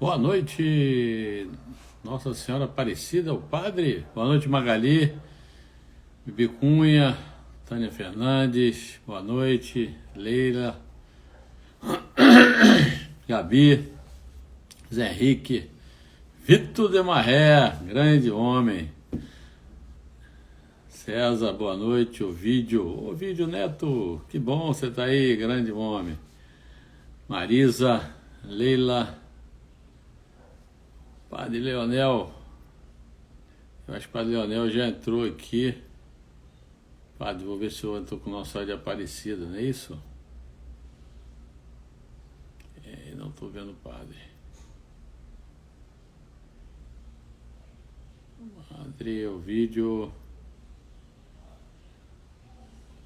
Boa noite, Nossa Senhora Aparecida, o Padre. Boa noite, Magali, Bibi Cunha, Tânia Fernandes. Boa noite, Leila, Gabi, Zé Henrique, Vitor de Marré, grande homem. César, boa noite, Ovídio Neto, que bom você tá aí, grande homem. Marisa, Leila, Padre Leonel, eu acho que o Padre Leonel já entrou aqui. Padre, vou ver se eu entro com o nosso de Aparecida, não é isso? Não estou vendo o Padre. Padre, o vídeo.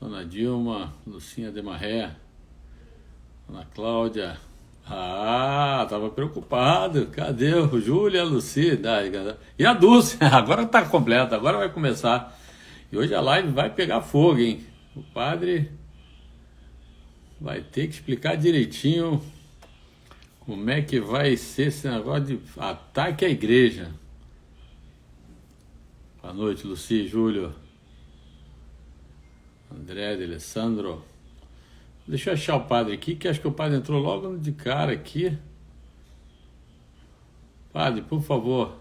Dona Dilma, Lucinha de Marré, Dona Cláudia. Tava preocupado. Cadê o Júlia, a Luci? E a Dulce? Agora tá completa, agora vai começar. E hoje a live vai pegar fogo, hein? O Padre vai ter que explicar direitinho como é que vai ser esse negócio de ataque à igreja. Boa noite, Luci, Júlio, André, de Alessandro. Deixa eu achar o Padre aqui, que acho que o Padre entrou logo de cara aqui. Padre, por favor.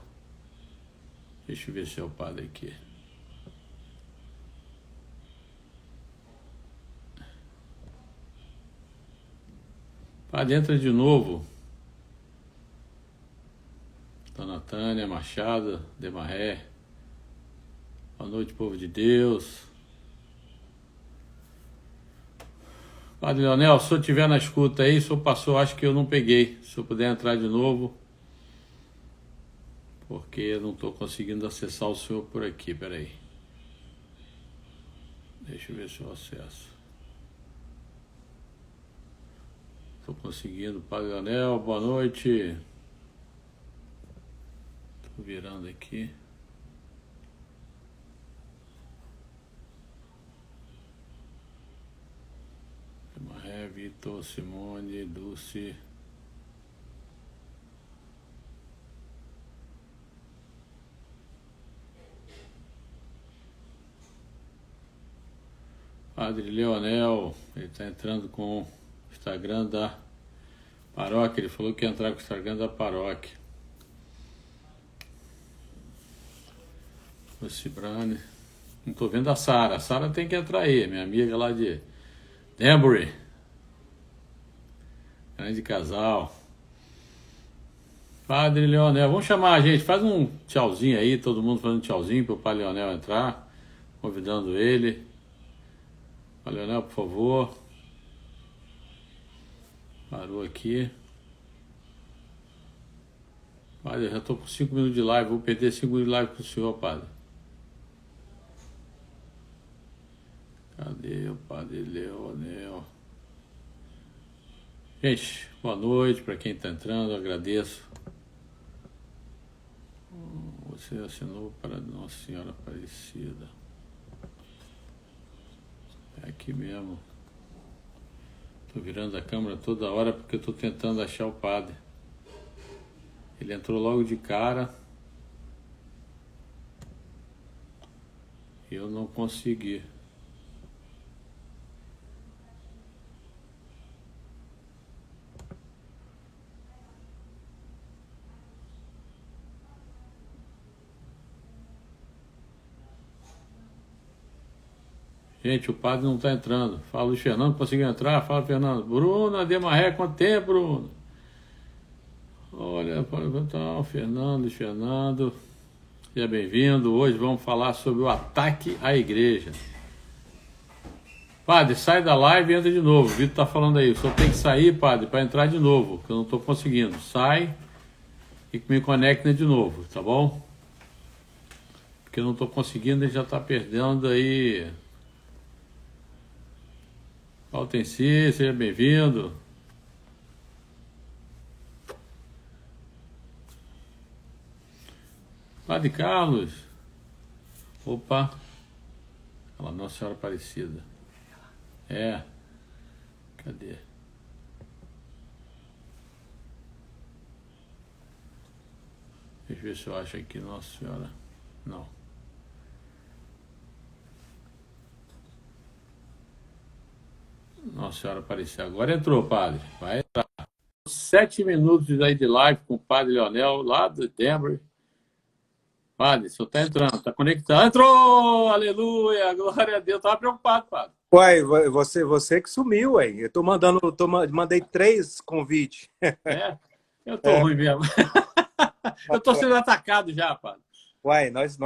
Deixa eu ver se é o Padre aqui. Padre, entra de novo. Dona Tânia Machado, de Marré. Boa noite, povo de Deus. Padre Leonel, se eu estiver na escuta aí, o senhor passou, acho que eu não peguei. Se eu puder entrar de novo, porque eu não estou conseguindo acessar o senhor por aqui, peraí. Deixa eu ver se eu acesso. Estou conseguindo. Padre Leonel, boa noite. Estou virando aqui. Maré, Vitor, Simone, Dulce. Padre Leonel, ele está entrando com o Instagram da paróquia. Ele falou que ia entrar com o Instagram da paróquia. O Cibrane. Não estou vendo a Sara. A Sara tem que entrar aí, minha amiga lá de Danbury. Grande casal. Padre Leonel, vamos chamar a gente, faz um tchauzinho aí, todo mundo fazendo tchauzinho para o Padre Leonel entrar, convidando ele. Padre Leonel, por favor. Parou aqui. Padre, eu já estou com 5 minutos de live, vou perder 5 minutos de live com o senhor, Padre. Cadê o Padre Leonel? Gente, boa noite para quem está entrando, agradeço. Você assinou para Nossa Senhora Aparecida. É aqui mesmo. Estou virando a câmera toda hora porque eu estou tentando achar o Padre. Ele entrou logo de cara. E eu não consegui. Gente, o Padre não está entrando. Fala, Luiz Fernando, conseguiu entrar? Fala, Fernando. Bruna de Marré, quanto tempo, Bruno? Olha, o Fernando, Luiz Fernando. Seja bem-vindo. Hoje vamos falar sobre o ataque à igreja. Padre, sai da live e entra de novo. O Vitor está falando aí. Só tem que sair, Padre, para entrar de novo, que eu não estou conseguindo. Sai e me conecta de novo, tá bom? Porque eu não estou conseguindo, ele já está perdendo aí. Altenci, seja bem-vindo. Padre Carlos. Opa. Olha lá, Nossa Senhora Aparecida. É. Cadê? Deixa eu ver se eu acho aqui, Nossa Senhora. Não. Nossa Senhora apareceu. Agora entrou, padre. Vai entrar. 7 minutos aí de live com o padre Leonel, lá de Denver. Padre, o senhor está entrando, está conectado. Entrou! Aleluia! Glória a Deus. Estava preocupado, padre. Uai, você que sumiu, ué. Eu tô mandando, mandei 3 convites. É? Eu estou ruim mesmo. Eu estou sendo atacado já, padre. Uai, nós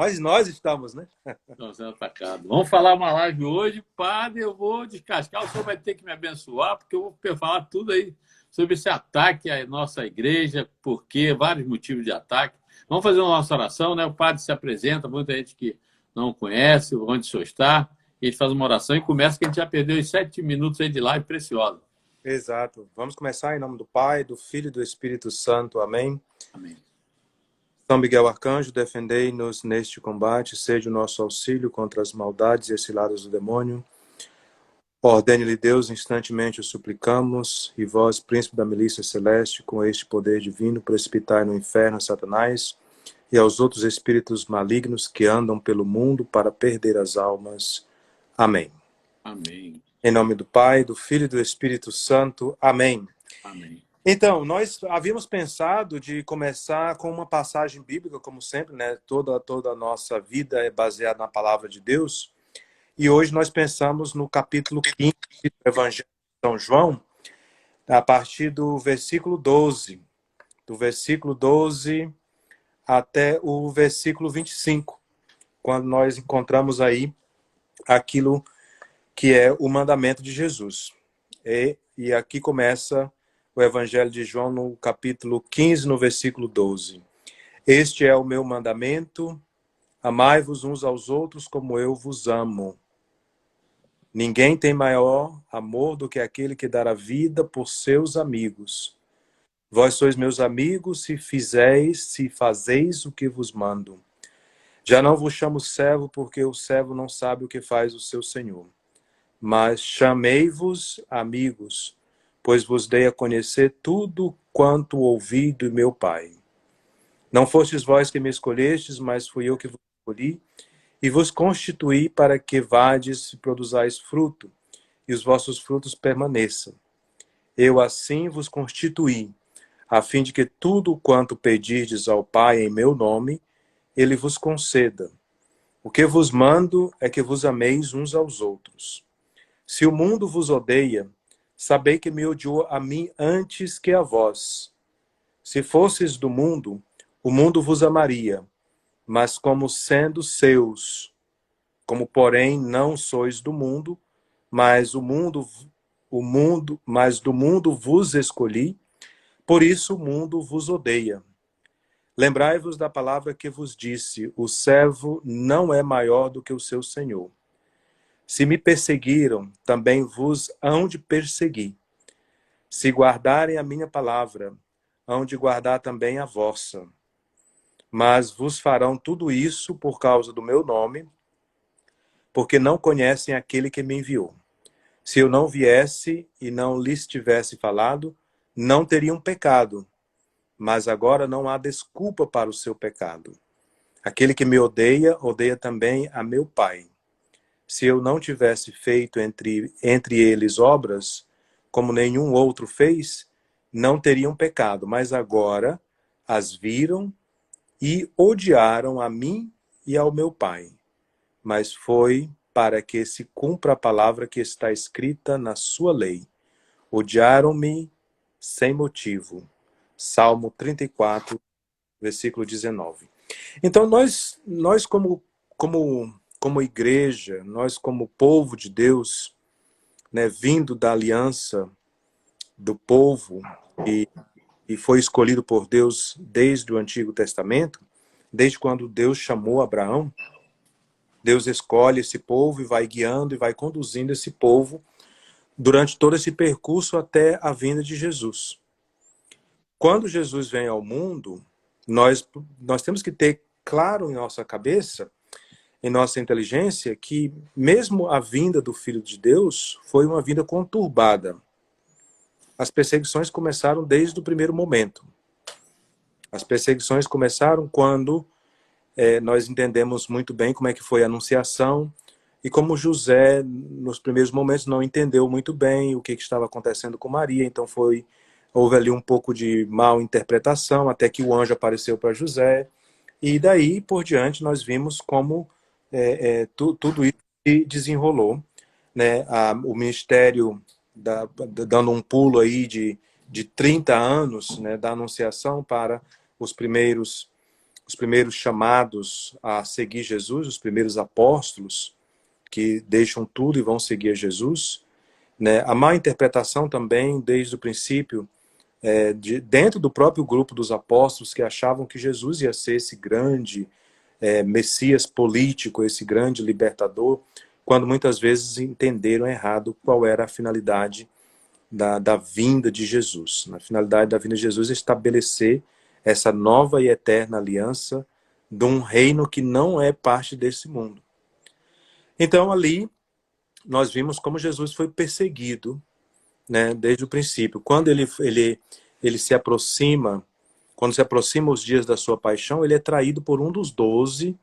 estamos, né? Estou sendo atacado. Vamos falar uma live hoje, padre. Eu vou descascar. O senhor vai ter que me abençoar, porque eu vou falar tudo aí sobre esse ataque à nossa igreja, porque vários motivos de ataque. Vamos fazer uma nossa oração, né? O padre se apresenta, muita gente que não conhece onde o senhor está. Ele faz uma oração e começa, que a gente já perdeu os 7 minutos aí de live preciosa. Exato. Vamos começar em nome do Pai, do Filho e do Espírito Santo. Amém. Amém. São Miguel Arcanjo, defendei-nos neste combate, seja o nosso auxílio contra as maldades e as ciladas do demônio. Ordene-lhe Deus, instantemente o suplicamos, e vós, príncipe da milícia celeste, com este poder divino, precipitai no inferno Satanás e aos outros espíritos malignos que andam pelo mundo para perder as almas. Amém. Amém. Em nome do Pai, do Filho e do Espírito Santo. Amém. Amém. Então, nós havíamos pensado de começar com uma passagem bíblica, como sempre, né? Toda a nossa vida é baseada na palavra de Deus. E hoje nós pensamos no capítulo 15 do Evangelho de São João, a partir do versículo 12. Do versículo 12 até o versículo 25, quando nós encontramos aí aquilo que é o mandamento de Jesus. E aqui começa o Evangelho de João no capítulo 15, no versículo 12. Este é o meu mandamento, amai-vos uns aos outros como eu vos amo. Ninguém tem maior amor do que aquele que dá a vida por seus amigos. Vós sois meus amigos se fazeis o que vos mando. Já não vos chamo servo, porque o servo não sabe o que faz o seu senhor. Mas chamei-vos amigos, pois vos dei a conhecer tudo quanto ouvi do meu Pai. Não fostes vós que me escolhestes, mas fui eu que vos escolhi, e vos constituí para que vades e produzais fruto, e os vossos frutos permaneçam. Eu assim vos constituí, a fim de que tudo quanto pedirdes ao Pai em meu nome, ele vos conceda. O que vos mando é que vos ameis uns aos outros. Se o mundo vos odeia, sabei que me odiou a mim antes que a vós. Se fosseis do mundo, o mundo vos amaria, mas como sendo seus, como porém não sois do mundo, mas do mundo vos escolhi, por isso o mundo vos odeia. Lembrai-vos da palavra que vos disse: o servo não é maior do que o seu senhor. Se me perseguiram, também vos hão de perseguir. Se guardarem a minha palavra, hão de guardar também a vossa. Mas vos farão tudo isso por causa do meu nome, porque não conhecem aquele que me enviou. Se eu não viesse e não lhes tivesse falado, não teriam pecado. Mas agora não há desculpa para o seu pecado. Aquele que me odeia, odeia também a meu Pai. Se eu não tivesse feito entre eles obras, como nenhum outro fez, não teriam pecado. Mas agora as viram e odiaram a mim e ao meu Pai. Mas foi para que se cumpra a palavra que está escrita na sua lei. Odiaram-me sem motivo. Salmo 34, versículo 19. Então, nós como igreja, nós como povo de Deus, né, vindo da aliança do povo e foi escolhido por Deus desde o Antigo Testamento, desde quando Deus chamou Abraão, Deus escolhe esse povo e vai guiando e vai conduzindo esse povo durante todo esse percurso até a vinda de Jesus. Quando Jesus vem ao mundo, nós temos que ter claro em nossa cabeça, em nossa inteligência, que mesmo a vinda do Filho de Deus foi uma vinda conturbada. As perseguições começaram desde o primeiro momento. As perseguições começaram quando nós entendemos muito bem como é que foi a anunciação e como José, nos primeiros momentos, não entendeu muito bem o que estava acontecendo com Maria, então houve ali um pouco de mal interpretação, até que o anjo apareceu para José, e daí por diante nós vimos como tudo isso se desenrolou, né? O ministério, dando um pulo aí de 30 anos, né, da anunciação para os primeiros chamados a seguir Jesus, os primeiros apóstolos que deixam tudo e vão seguir a Jesus, né? A má interpretação também, desde o princípio, dentro do próprio grupo dos apóstolos, que achavam que Jesus ia ser esse grande Messias político, esse grande libertador, quando muitas vezes entenderam errado qual era a finalidade da vinda de Jesus. A finalidade da vinda de Jesus é estabelecer essa nova e eterna aliança de um reino que não é parte desse mundo. Então, ali, nós vimos como Jesus foi perseguido, né, desde o princípio. Quando ele se aproxima, quando se aproxima os dias da sua paixão, ele é traído por um dos 12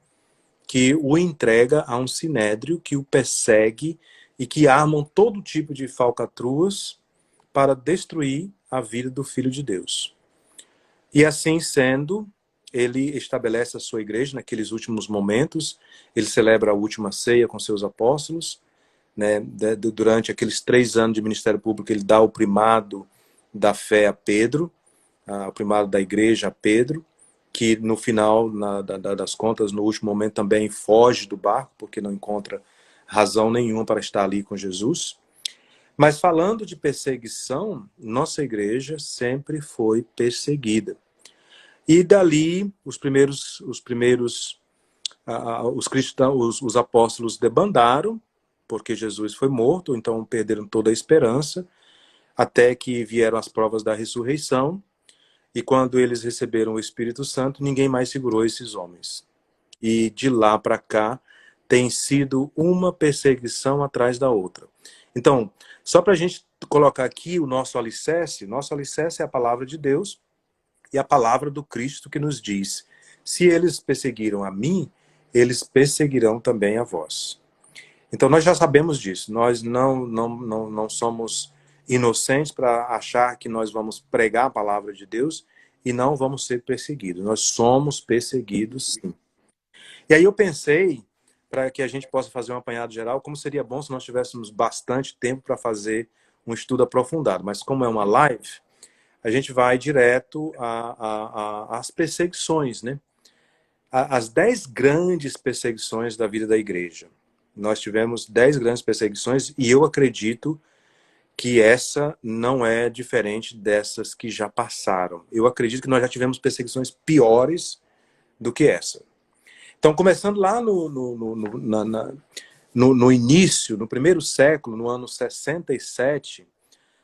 que o entrega a um sinédrio, que o persegue e que armam todo tipo de falcatruas para destruir a vida do Filho de Deus. E assim sendo, ele estabelece a sua igreja naqueles últimos momentos, ele celebra a última ceia com seus apóstolos, né? Durante aqueles 3 anos de ministério público, ele dá o primado da fé a Pedro, o primado da igreja a Pedro, que no final das contas, no último momento, também foge do barco, porque não encontra razão nenhuma para estar ali com Jesus. Mas falando de perseguição, nossa igreja sempre foi perseguida. E dali, os cristãos, os apóstolos debandaram, porque Jesus foi morto, então perderam toda a esperança, até que vieram as provas da ressurreição, e quando eles receberam o Espírito Santo, ninguém mais segurou esses homens. E de lá para cá, tem sido uma perseguição atrás da outra. Então, só para a gente colocar aqui o nosso alicerce é a palavra de Deus e a palavra do Cristo que nos diz: se eles perseguiram a mim, eles perseguirão também a vós. Então nós já sabemos disso, nós não somos inocentes para achar que nós vamos pregar a palavra de Deus e não vamos ser perseguidos. Nós somos perseguidos, sim. E aí eu pensei, para que a gente possa fazer um apanhado geral, como seria bom se nós tivéssemos bastante tempo para fazer um estudo aprofundado. Mas como é uma live, a gente vai direto às perseguições, né? As 10 grandes perseguições da vida da igreja. Nós tivemos 10 grandes perseguições e eu acredito que essa não é diferente dessas que já passaram. Eu acredito que nós já tivemos perseguições piores do que essa. Então, começando lá no início, no primeiro século, no ano 67,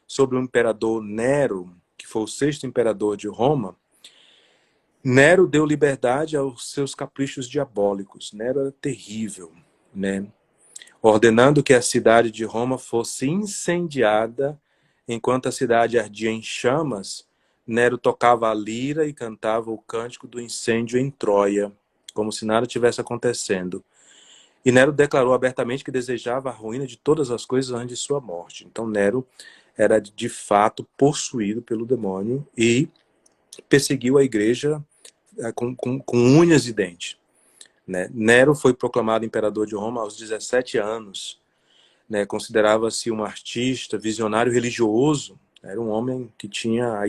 sobre o imperador Nero, que foi o 6º imperador de Roma, Nero deu liberdade aos seus caprichos diabólicos. Nero era terrível, né? Ordenando que a cidade de Roma fosse incendiada. Enquanto a cidade ardia em chamas, Nero tocava a lira e cantava o cântico do incêndio em Troia, como se nada tivesse acontecendo. E Nero declarou abertamente que desejava a ruína de todas as coisas antes de sua morte. Então Nero era de fato possuído pelo demônio e perseguiu a igreja com unhas e dentes. Né? Nero foi proclamado imperador de Roma aos 17 anos. Né? Considerava-se um artista, visionário religioso. Era um homem que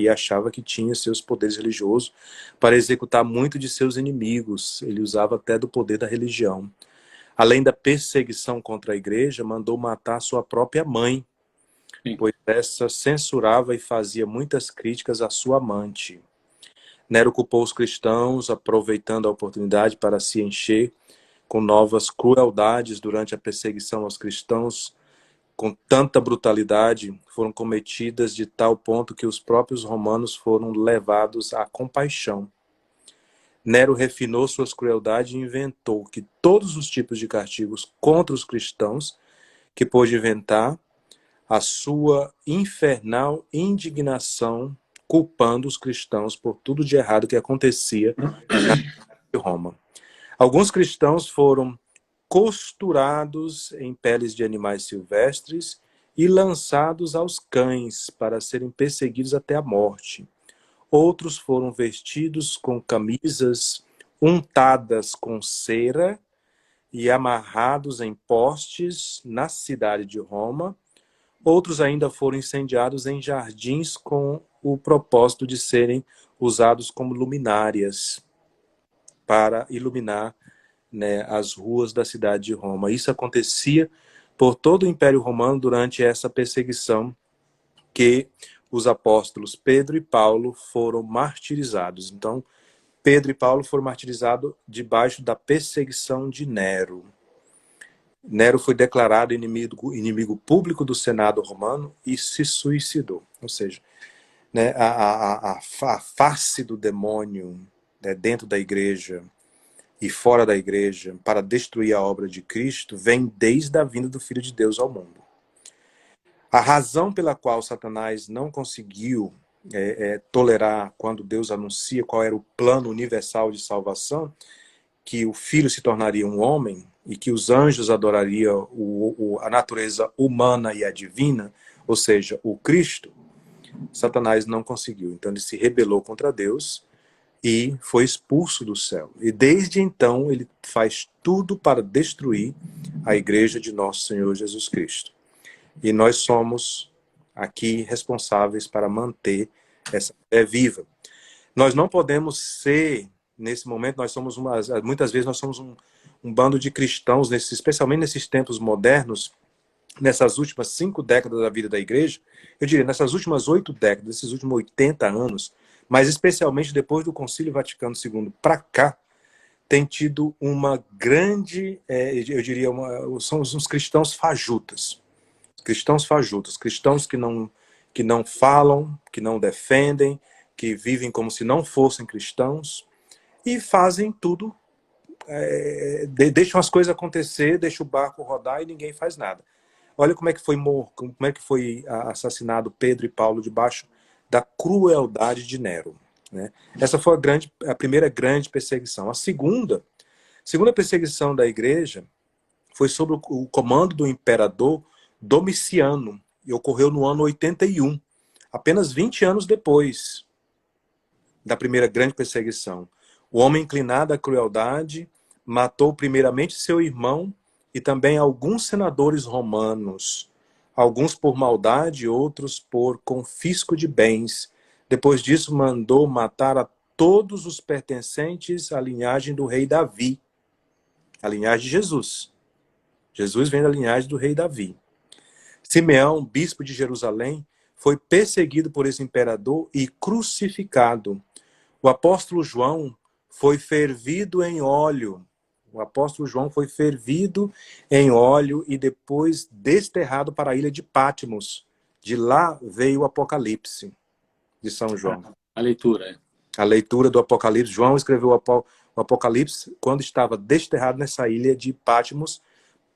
achava que tinha seus poderes religiosos para executar muito de seus inimigos. Ele usava até do poder da religião. Além da perseguição contra a igreja, mandou matar sua própria mãe, pois essa censurava e fazia muitas críticas à sua amante. Nero culpou os cristãos, aproveitando a oportunidade para se encher com novas crueldades durante a perseguição aos cristãos. Com tanta brutalidade, foram cometidas de tal ponto que os próprios romanos foram levados à compaixão. Nero refinou suas crueldades e inventou que todos os tipos de castigos contra os cristãos que pôde inventar, a sua infernal indignação culpando os cristãos por tudo de errado que acontecia na Roma. Alguns cristãos foram costurados em peles de animais silvestres e lançados aos cães para serem perseguidos até a morte. Outros foram vestidos com camisas untadas com cera e amarrados em postes na cidade de Roma. Outros ainda foram incendiados em jardins com o propósito de serem usados como luminárias para iluminar, né, as ruas da cidade de Roma. Isso acontecia por todo o Império Romano durante essa perseguição que os apóstolos Pedro e Paulo foram martirizados. Então, Pedro e Paulo foram martirizados debaixo da perseguição de Nero. Nero foi declarado inimigo público do Senado romano e se suicidou. Ou seja, né, a face do demônio, né, dentro da igreja e fora da igreja para destruir a obra de Cristo vem desde a vinda do Filho de Deus ao mundo. A razão pela qual Satanás não conseguiu tolerar quando Deus anuncia qual era o plano universal de salvação, que o Filho se tornaria um homem e que os anjos adorariam a natureza humana e a divina, ou seja, o Cristo, Satanás não conseguiu. Então ele se rebelou contra Deus e foi expulso do céu. E desde então ele faz tudo para destruir a igreja de nosso Senhor Jesus Cristo. E nós somos aqui responsáveis para manter essa fé viva. Nós não podemos ser, nesse momento, muitas vezes nós somos um bando de cristãos, especialmente nesses tempos modernos, nessas últimas 5 décadas da vida da igreja, eu diria, nessas últimas 8 décadas, esses últimos 80 anos, mas especialmente depois do Concílio Vaticano II para cá, tem tido uma grande, eu diria, são uns cristãos fajutas. Cristãos que não falam, que não defendem, que vivem como se não fossem cristãos e fazem tudo, deixam as coisas acontecer, deixam o barco rodar e ninguém faz nada. Olha como é que foi assassinado Pedro e Paulo debaixo da crueldade de Nero, né? Essa foi a primeira grande perseguição. A segunda perseguição da igreja foi sob o comando do imperador Domiciano e ocorreu no ano 81, apenas 20 anos depois da primeira grande perseguição. O homem inclinado à crueldade matou primeiramente seu irmão e também alguns senadores romanos, alguns por maldade, outros por confisco de bens. Depois disso, mandou matar a todos os pertencentes à linhagem do rei Davi, a linhagem de Jesus. Jesus vem da linhagem do rei Davi. Simeão, bispo de Jerusalém, foi perseguido por esse imperador e crucificado. O apóstolo João foi fervido em óleo. E depois desterrado para a ilha de Patmos. De lá veio o Apocalipse de São João. A leitura. A leitura do Apocalipse. João escreveu o Apocalipse quando estava desterrado nessa ilha de Patmos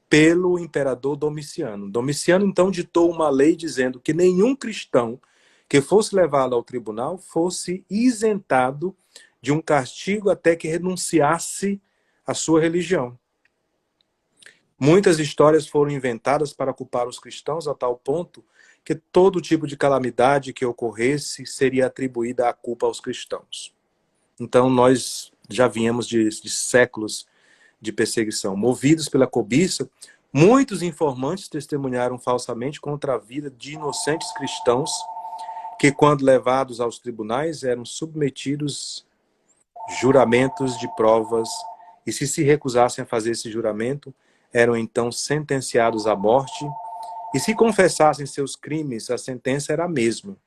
pelo imperador Domiciano. Domiciano, então, ditou uma lei dizendo que nenhum cristão que fosse levado ao tribunal fosse isentado de um castigo até que renunciasse à sua religião. Muitas histórias foram inventadas para culpar os cristãos a tal ponto que todo tipo de calamidade que ocorresse seria atribuída a culpa aos cristãos. Então, nós já viemos de séculos de perseguição. Movidos pela cobiça, muitos informantes testemunharam falsamente contra a vida de inocentes cristãos que, quando levados aos tribunais, eram submetidos a juramentos de provas e, se recusassem a fazer esse juramento, eram então sentenciados à morte e, se confessassem seus crimes, a sentença era a mesma.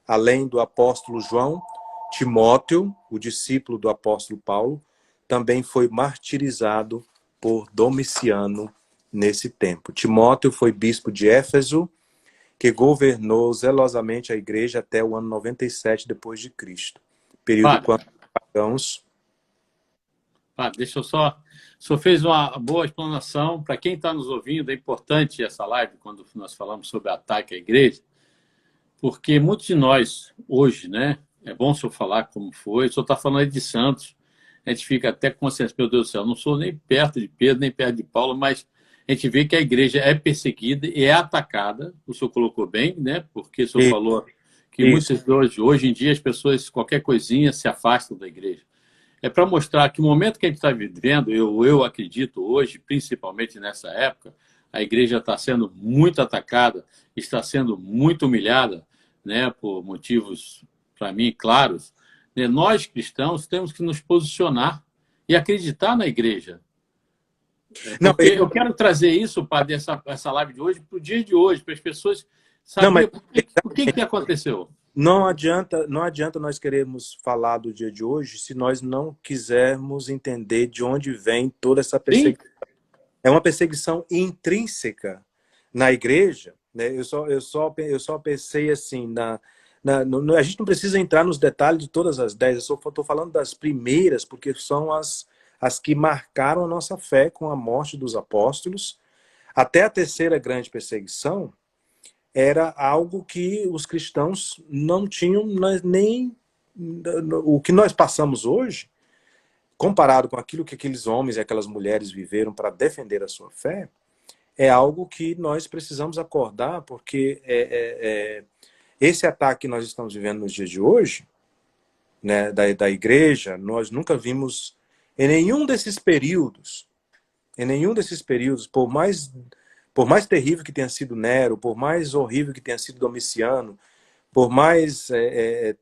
Além do apóstolo João, Timóteo, o discípulo do apóstolo Paulo, também foi martirizado por Domiciano nesse tempo. Timóteo foi bispo de Éfeso, que governou zelosamente a igreja até o ano 97 depois de Cristo. Período quando os pagãos... Deixa eu só... O senhor fez uma boa explanação. Para quem está nos ouvindo, é importante essa live, quando nós falamos sobre ataque à igreja, porque muitos de nós, hoje, né? É bom o senhor falar como foi, o senhor está falando aí de Santos, a gente fica até com consciência, meu Deus do céu, eu não sou nem perto de Pedro, nem perto de Paulo, mas a gente vê que a igreja é perseguida e é atacada, o senhor colocou bem, né? Porque o senhor E- falou que Isso. muitas hoje em dia as pessoas, qualquer coisinha, se afastam da igreja. É para mostrar que o momento que a gente está vivendo, eu acredito hoje, principalmente nessa época, a igreja está sendo muito atacada, está sendo muito humilhada, né, por motivos, para mim, claros. Né? Nós, cristãos, temos que nos posicionar e acreditar na igreja. Não, Porque eu quero trazer isso para essa live de hoje, para o dia de hoje, para as pessoas não, mas saberem por que aconteceu. não adianta nós queremos falar do dia de hoje se nós não quisermos entender de onde vem toda essa Sim, perseguição. É uma perseguição intrínseca na igreja, né? Eu só pensei assim, a gente não precisa entrar nos detalhes de todas as 10, eu só estou falando das primeiras, porque são as que marcaram a nossa fé com a morte dos apóstolos. Até a terceira grande perseguição era algo que os cristãos não tinham nem o que nós passamos hoje, comparado com aquilo que aqueles homens e aquelas mulheres viveram para defender a sua fé, é algo que nós precisamos acordar, porque esse ataque que nós estamos vivendo nos dias de hoje, né, da igreja, nós nunca vimos em nenhum desses períodos, por mais terrível que tenha sido Nero, por mais horrível que tenha sido Domiciano, por mais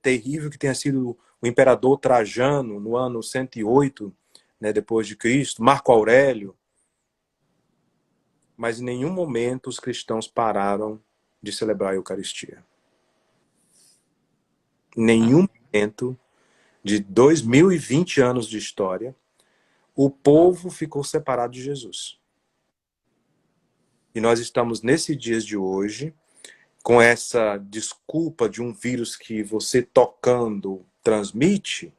terrível que tenha sido o imperador Trajano no ano 108, né, depois de Cristo, Marco Aurélio, mas em nenhum momento os cristãos pararam de celebrar a Eucaristia. Em nenhum momento de 2020 anos de história, o povo ficou separado de Jesus. E nós estamos nesses dias de hoje, com essa desculpa de um vírus que você tocando transmite,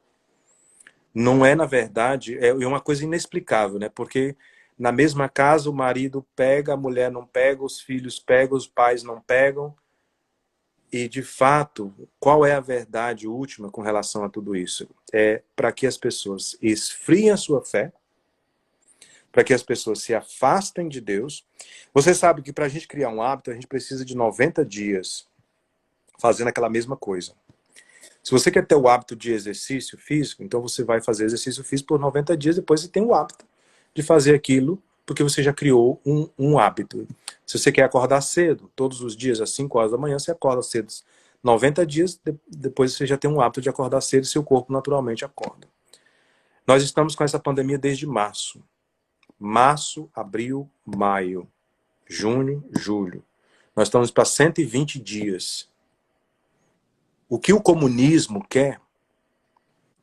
não é, na verdade, é uma coisa inexplicável, né? Porque na mesma casa o marido pega, a mulher não pega, os filhos pegam, os pais não pegam. E, de fato, qual é a verdade última com relação a tudo isso? É para que as pessoas esfriem a sua fé, para que as pessoas se afastem de Deus. Você sabe que para a gente criar um hábito, a gente precisa de 90 dias fazendo aquela mesma coisa. Se você quer ter o hábito de exercício físico, então você vai fazer exercício físico por 90 dias, depois você tem o hábito de fazer aquilo, porque você já criou um hábito. Se você quer acordar cedo, todos os dias, às 5 horas da manhã, você acorda cedo. 90 dias, depois você já tem um hábito de acordar cedo e seu corpo naturalmente acorda. Nós estamos com essa pandemia desde março. Março, abril, maio, junho, julho. Nós estamos para 120 dias. O que o comunismo quer,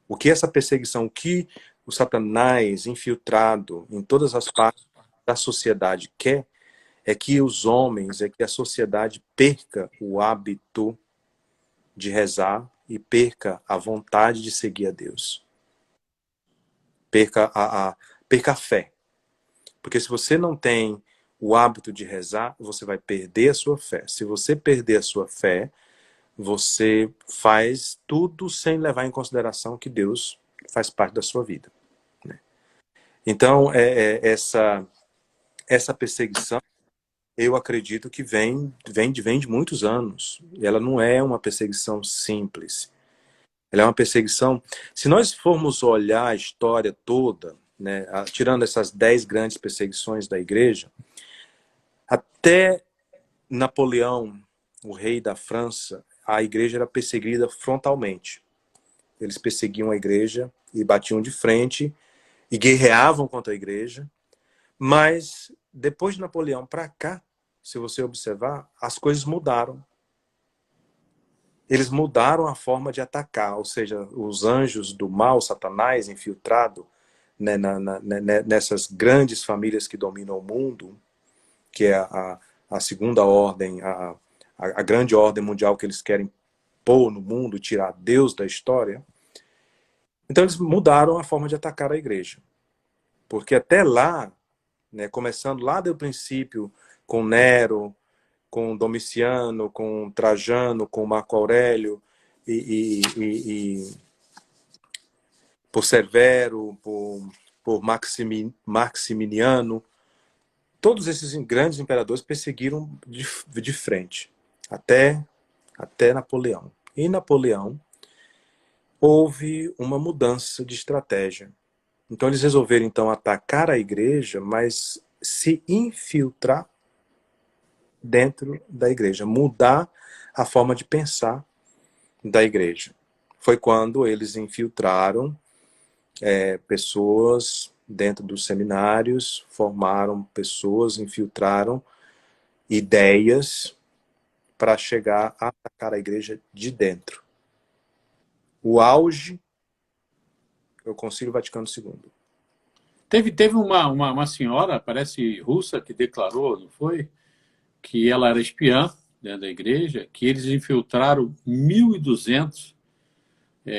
o que essa perseguição, o que o Satanás infiltrado em todas as partes da sociedade quer, é que os homens, é que a sociedade perca o hábito de rezar e perca a vontade de seguir a Deus. Perca a fé. Porque se você não tem o hábito de rezar, você vai perder a sua fé. Se você perder a sua fé, você faz tudo sem levar em consideração que Deus faz parte da sua vida. Então, essa perseguição, eu acredito que vem de muitos anos. Ela não é uma perseguição simples. Ela é uma perseguição... Se nós formos olhar a história toda, né, tirando essas 10 grandes perseguições da igreja, até Napoleão, o rei da França, a igreja era perseguida frontalmente. Eles perseguiam a igreja e batiam de frente e guerreavam contra a igreja. Mas depois de Napoleão para cá, se você observar, as coisas mudaram. Eles mudaram a forma de atacar, ou seja, os anjos do mal, Satanás infiltrado, né, nessas grandes famílias que dominam o mundo, que é a segunda ordem, a grande ordem mundial que eles querem pôr no mundo, tirar Deus da história. Então eles mudaram a forma de atacar a igreja. Porque até lá, né, começando lá do princípio com Nero, com Domiciano, com Trajano, com Marco Aurélio, e por Severo, por Maximiniano. Todos esses grandes imperadores perseguiram de frente, até Napoleão. E Napoleão houve uma mudança de estratégia. Então eles resolveram então atacar a igreja, mas se infiltrar dentro da igreja, mudar a forma de pensar da igreja. Foi quando eles infiltraram pessoas dentro dos seminários, formaram pessoas, infiltraram ideias para chegar a atacar a igreja de dentro. O auge é o Concílio Vaticano II. Teve uma senhora, parece russa, que declarou, não foi? Que ela era espiã dentro da igreja, que eles infiltraram 1.200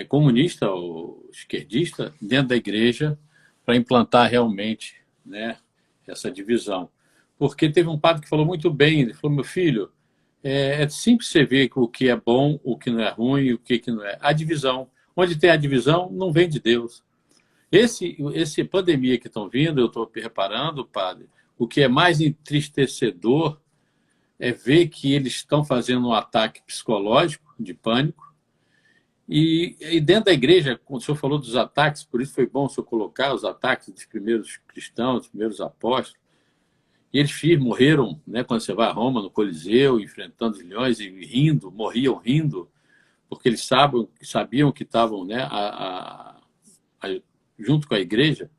comunistas ou esquerdistas dentro da igreja para implantar realmente, né, essa divisão. Porque teve um padre que falou muito bem, ele falou, meu filho, é simples você ver o que é bom, o que não é ruim, o que não é. A divisão. Onde tem a divisão, não vem de Deus. Esse pandemia que estão vindo, eu estou reparando, padre, o que é mais entristecedor é ver que eles estão fazendo um ataque psicológico, de pânico, e dentro da igreja, quando o senhor falou dos ataques, por isso foi bom o senhor colocar os ataques dos primeiros cristãos, dos primeiros apóstolos, e eles morreram, né, quando você vai a Roma, no Coliseu, enfrentando os leões e rindo, morriam rindo, porque eles sabiam que estavam, né, junto com a igreja.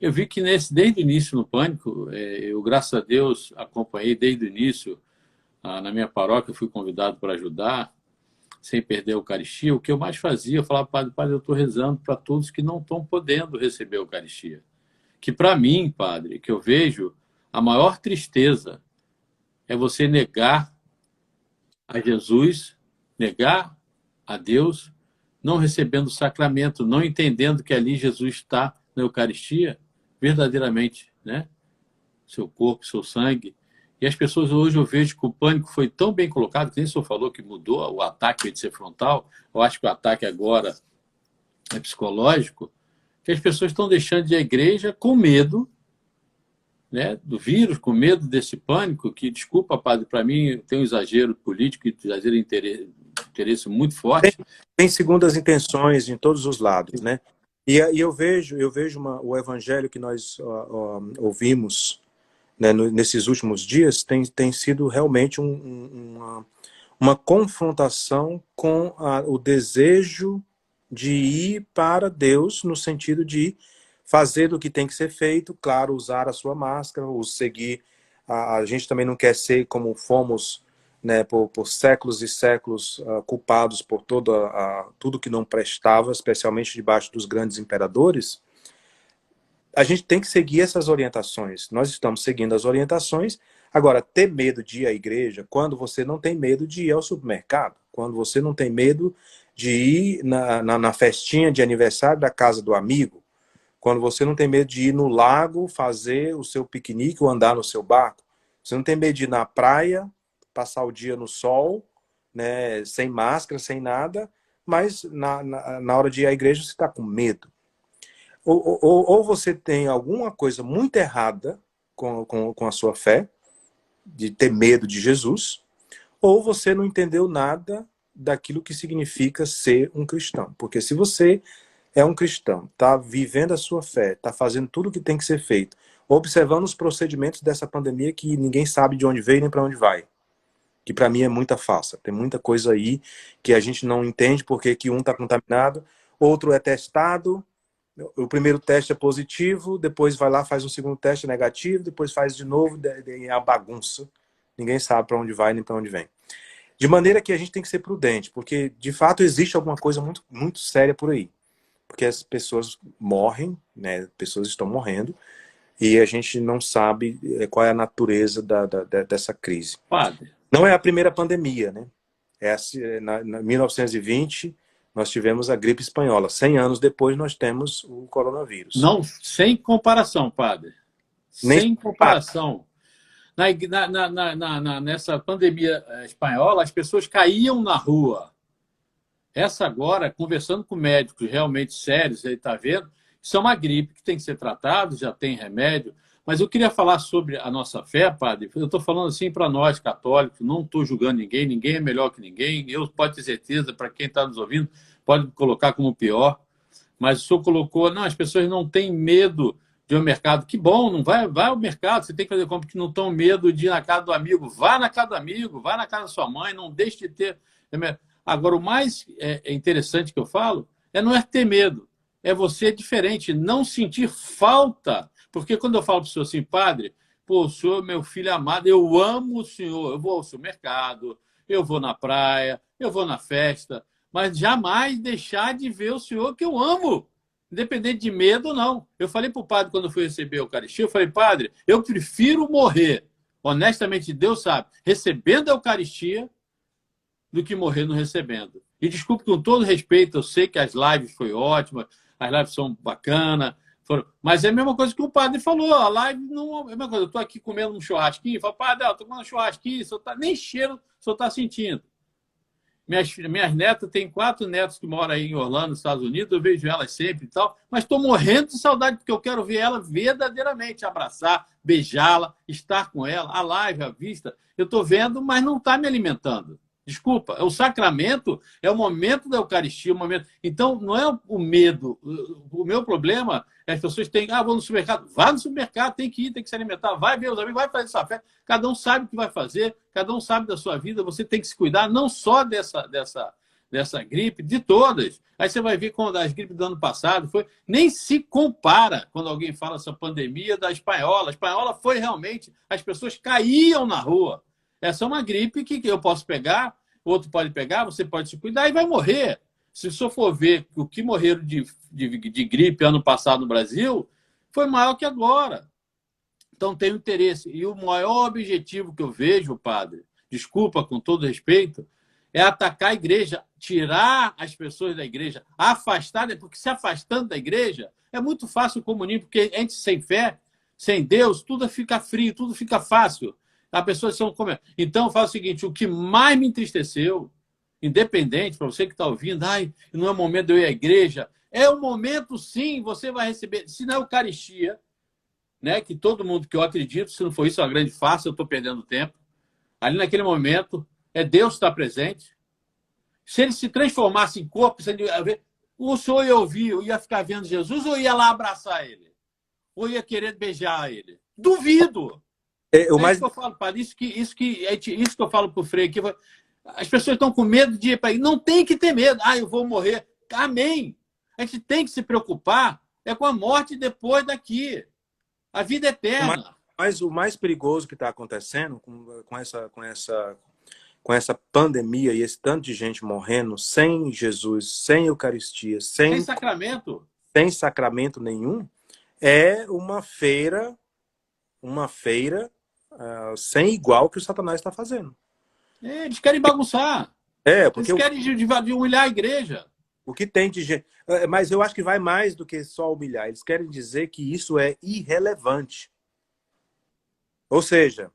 Eu vi que desde o início no Pânico, eu, graças a Deus, acompanhei desde o início, na minha paróquia, fui convidado para ajudar, sem perder a Eucaristia. O que eu mais fazia, eu falava, padre, eu estou rezando para todos que não estão podendo receber a Eucaristia. Que para mim, padre, que eu vejo, a maior tristeza é você negar a Jesus, negar a Deus, não recebendo o sacramento, não entendendo que ali Jesus está na Eucaristia, verdadeiramente, né? Seu corpo, seu sangue. E as pessoas hoje, eu vejo que o pânico foi tão bem colocado, que nem o senhor falou que mudou, o ataque de ser frontal, eu acho que o ataque agora é psicológico, que as pessoas estão deixando de ir à igreja com medo, né, do vírus, com medo desse pânico, que, desculpa, padre, para mim tem um exagero político, um exagero de interesse muito forte. Tem segundas intenções em todos os lados, né? E eu vejo o evangelho que nós ouvimos, né, nesses últimos dias, tem sido realmente uma confrontação com o desejo de ir para Deus, no sentido de fazer o que tem que ser feito, claro, usar a sua máscara, ou seguir. A gente também não quer ser como fomos, né, por séculos e séculos, culpados por tudo que não prestava, especialmente debaixo dos grandes imperadores. A gente tem que seguir essas orientações. Nós estamos seguindo as orientações. Agora, ter medo de ir à igreja, quando você não tem medo de ir ao supermercado, quando você não tem medo de ir na festinha de aniversário da casa do amigo, quando você não tem medo de ir no lago fazer o seu piquenique ou andar no seu barco, você não tem medo de ir na praia, passar o dia no sol, né, sem máscara, sem nada, mas na hora de ir à igreja você está com medo. Ou você tem alguma coisa muito errada com a sua fé, de ter medo de Jesus, ou você não entendeu nada daquilo que significa ser um cristão. Porque se você é um cristão, está vivendo a sua fé, está fazendo tudo o que tem que ser feito, observando os procedimentos dessa pandemia que ninguém sabe de onde veio nem para onde vai, que para mim é muita farsa. Tem muita coisa aí que a gente não entende porque que um está contaminado, outro é testado, o primeiro teste é positivo, depois vai lá, faz um segundo teste negativo, depois faz de novo, é a bagunça. Ninguém sabe para onde vai nem para onde vem. De maneira que a gente tem que ser prudente, porque de fato existe alguma coisa muito, muito séria por aí. Porque as pessoas morrem, né? Pessoas estão morrendo, e a gente não sabe qual é a natureza dessa crise. Padre. Não é a primeira pandemia, né? Na 1920, nós tivemos a gripe espanhola. 100 anos depois, nós temos o coronavírus. Não, sem comparação, padre. Nem Sem comparação. Nessa pandemia espanhola, as pessoas caíam na rua. Essa agora, conversando com médicos realmente sérios, ele está vendo, isso é uma gripe que tem que ser tratada, já tem remédio. Mas eu queria falar sobre a nossa fé, padre. Eu estou falando assim para nós, católicos, não estou julgando ninguém, ninguém é melhor que ninguém. Eu pode ter certeza, para quem está nos ouvindo, pode me colocar como pior. Mas o senhor colocou, não, as pessoas não têm medo de ir ao mercado. Que bom, não vai ao mercado, você tem que fazer compra, que não estão medo de ir na casa do amigo. Vá na casa do amigo, vá na casa da sua mãe, não deixe de ter. Agora, o mais interessante que eu falo não é ter medo, é você diferente, não sentir falta. Porque quando eu falo para o senhor assim, padre, pô, o senhor é meu filho amado, eu amo o senhor, eu vou ao supermercado, eu vou na praia, eu vou na festa, mas jamais deixar de ver o senhor que eu amo, independente de medo ou não. Eu falei para o padre quando eu fui receber a Eucaristia, eu falei, padre, eu prefiro morrer, honestamente, Deus sabe, recebendo a Eucaristia do que morrer não recebendo. E desculpe, com todo respeito, eu sei que as lives foi ótimas, as lives são bacanas, mas é a mesma coisa que o padre falou, a live não é a mesma coisa. Eu estou aqui comendo um churrasquinho, falo, padre, eu estou comendo um churrasquinho, nem cheiro o senhor está sentindo. Minhas netas, tem 4 netos que moram aí em Orlando, nos Estados Unidos, eu vejo elas sempre e tal, mas estou morrendo de saudade, porque eu quero ver ela verdadeiramente, abraçar, beijá-la, estar com ela, a live, a vista. Eu estou vendo, mas não está me alimentando. Desculpa, o sacramento é o momento da Eucaristia, o momento. Então, não é o medo. O meu problema é as pessoas têm, vou no supermercado. Vá no supermercado, tem que ir, tem que se alimentar, vai ver os amigos, vai fazer sua festa. Cada um sabe o que vai fazer, cada um sabe da sua vida, você tem que se cuidar, não só dessa gripe, de todas. Aí você vai ver quando as gripes do ano passado nem se compara quando alguém fala essa pandemia da espanhola. A espanhola foi realmente, as pessoas caíam na rua. Essa é uma gripe que eu posso pegar, outro pode pegar, você pode se cuidar e vai morrer. Se o senhor for ver o que morreram de gripe ano passado no Brasil, foi maior que agora. Então, tem interesse. E o maior objetivo que eu vejo, padre, desculpa, com todo respeito, é atacar a igreja, tirar as pessoas da igreja, afastar, porque se afastando da igreja, é muito fácil o comunismo, porque a gente sem fé, sem Deus, tudo fica frio, tudo fica fácil. As pessoas são como. Então, eu falo o seguinte: o que mais me entristeceu, independente, para você que está ouvindo, não é o momento de eu ir à igreja. É o momento, sim, você vai receber. Se na Eucaristia, né, que todo mundo que eu acredito, se não for isso, é uma grande farsa, eu estou perdendo tempo. Ali naquele momento, Deus está presente. Se ele se transformasse em corpo, o senhor ia ouvir, eu ia ficar vendo Jesus, ou ia lá abraçar ele? Ou ia querer beijar ele? Duvido! Isso que eu falo, padre, isso que eu falo para o Frei aqui. As pessoas estão com medo de ir para aí. Não tem que ter medo. Eu vou morrer. Amém. A gente tem que se preocupar com a morte depois daqui. A vida é eterna. Mas o mais perigoso que está acontecendo com essa pandemia e esse tanto de gente morrendo sem Jesus, sem Eucaristia, sem sacramento, sem sacramento nenhum, é uma feira sem igual que o Satanás está fazendo. Eles querem bagunçar. Porque eles querem humilhar a igreja. O que tem de gente. Mas eu acho que vai mais do que só humilhar. Eles querem dizer que isso é irrelevante. Ou seja,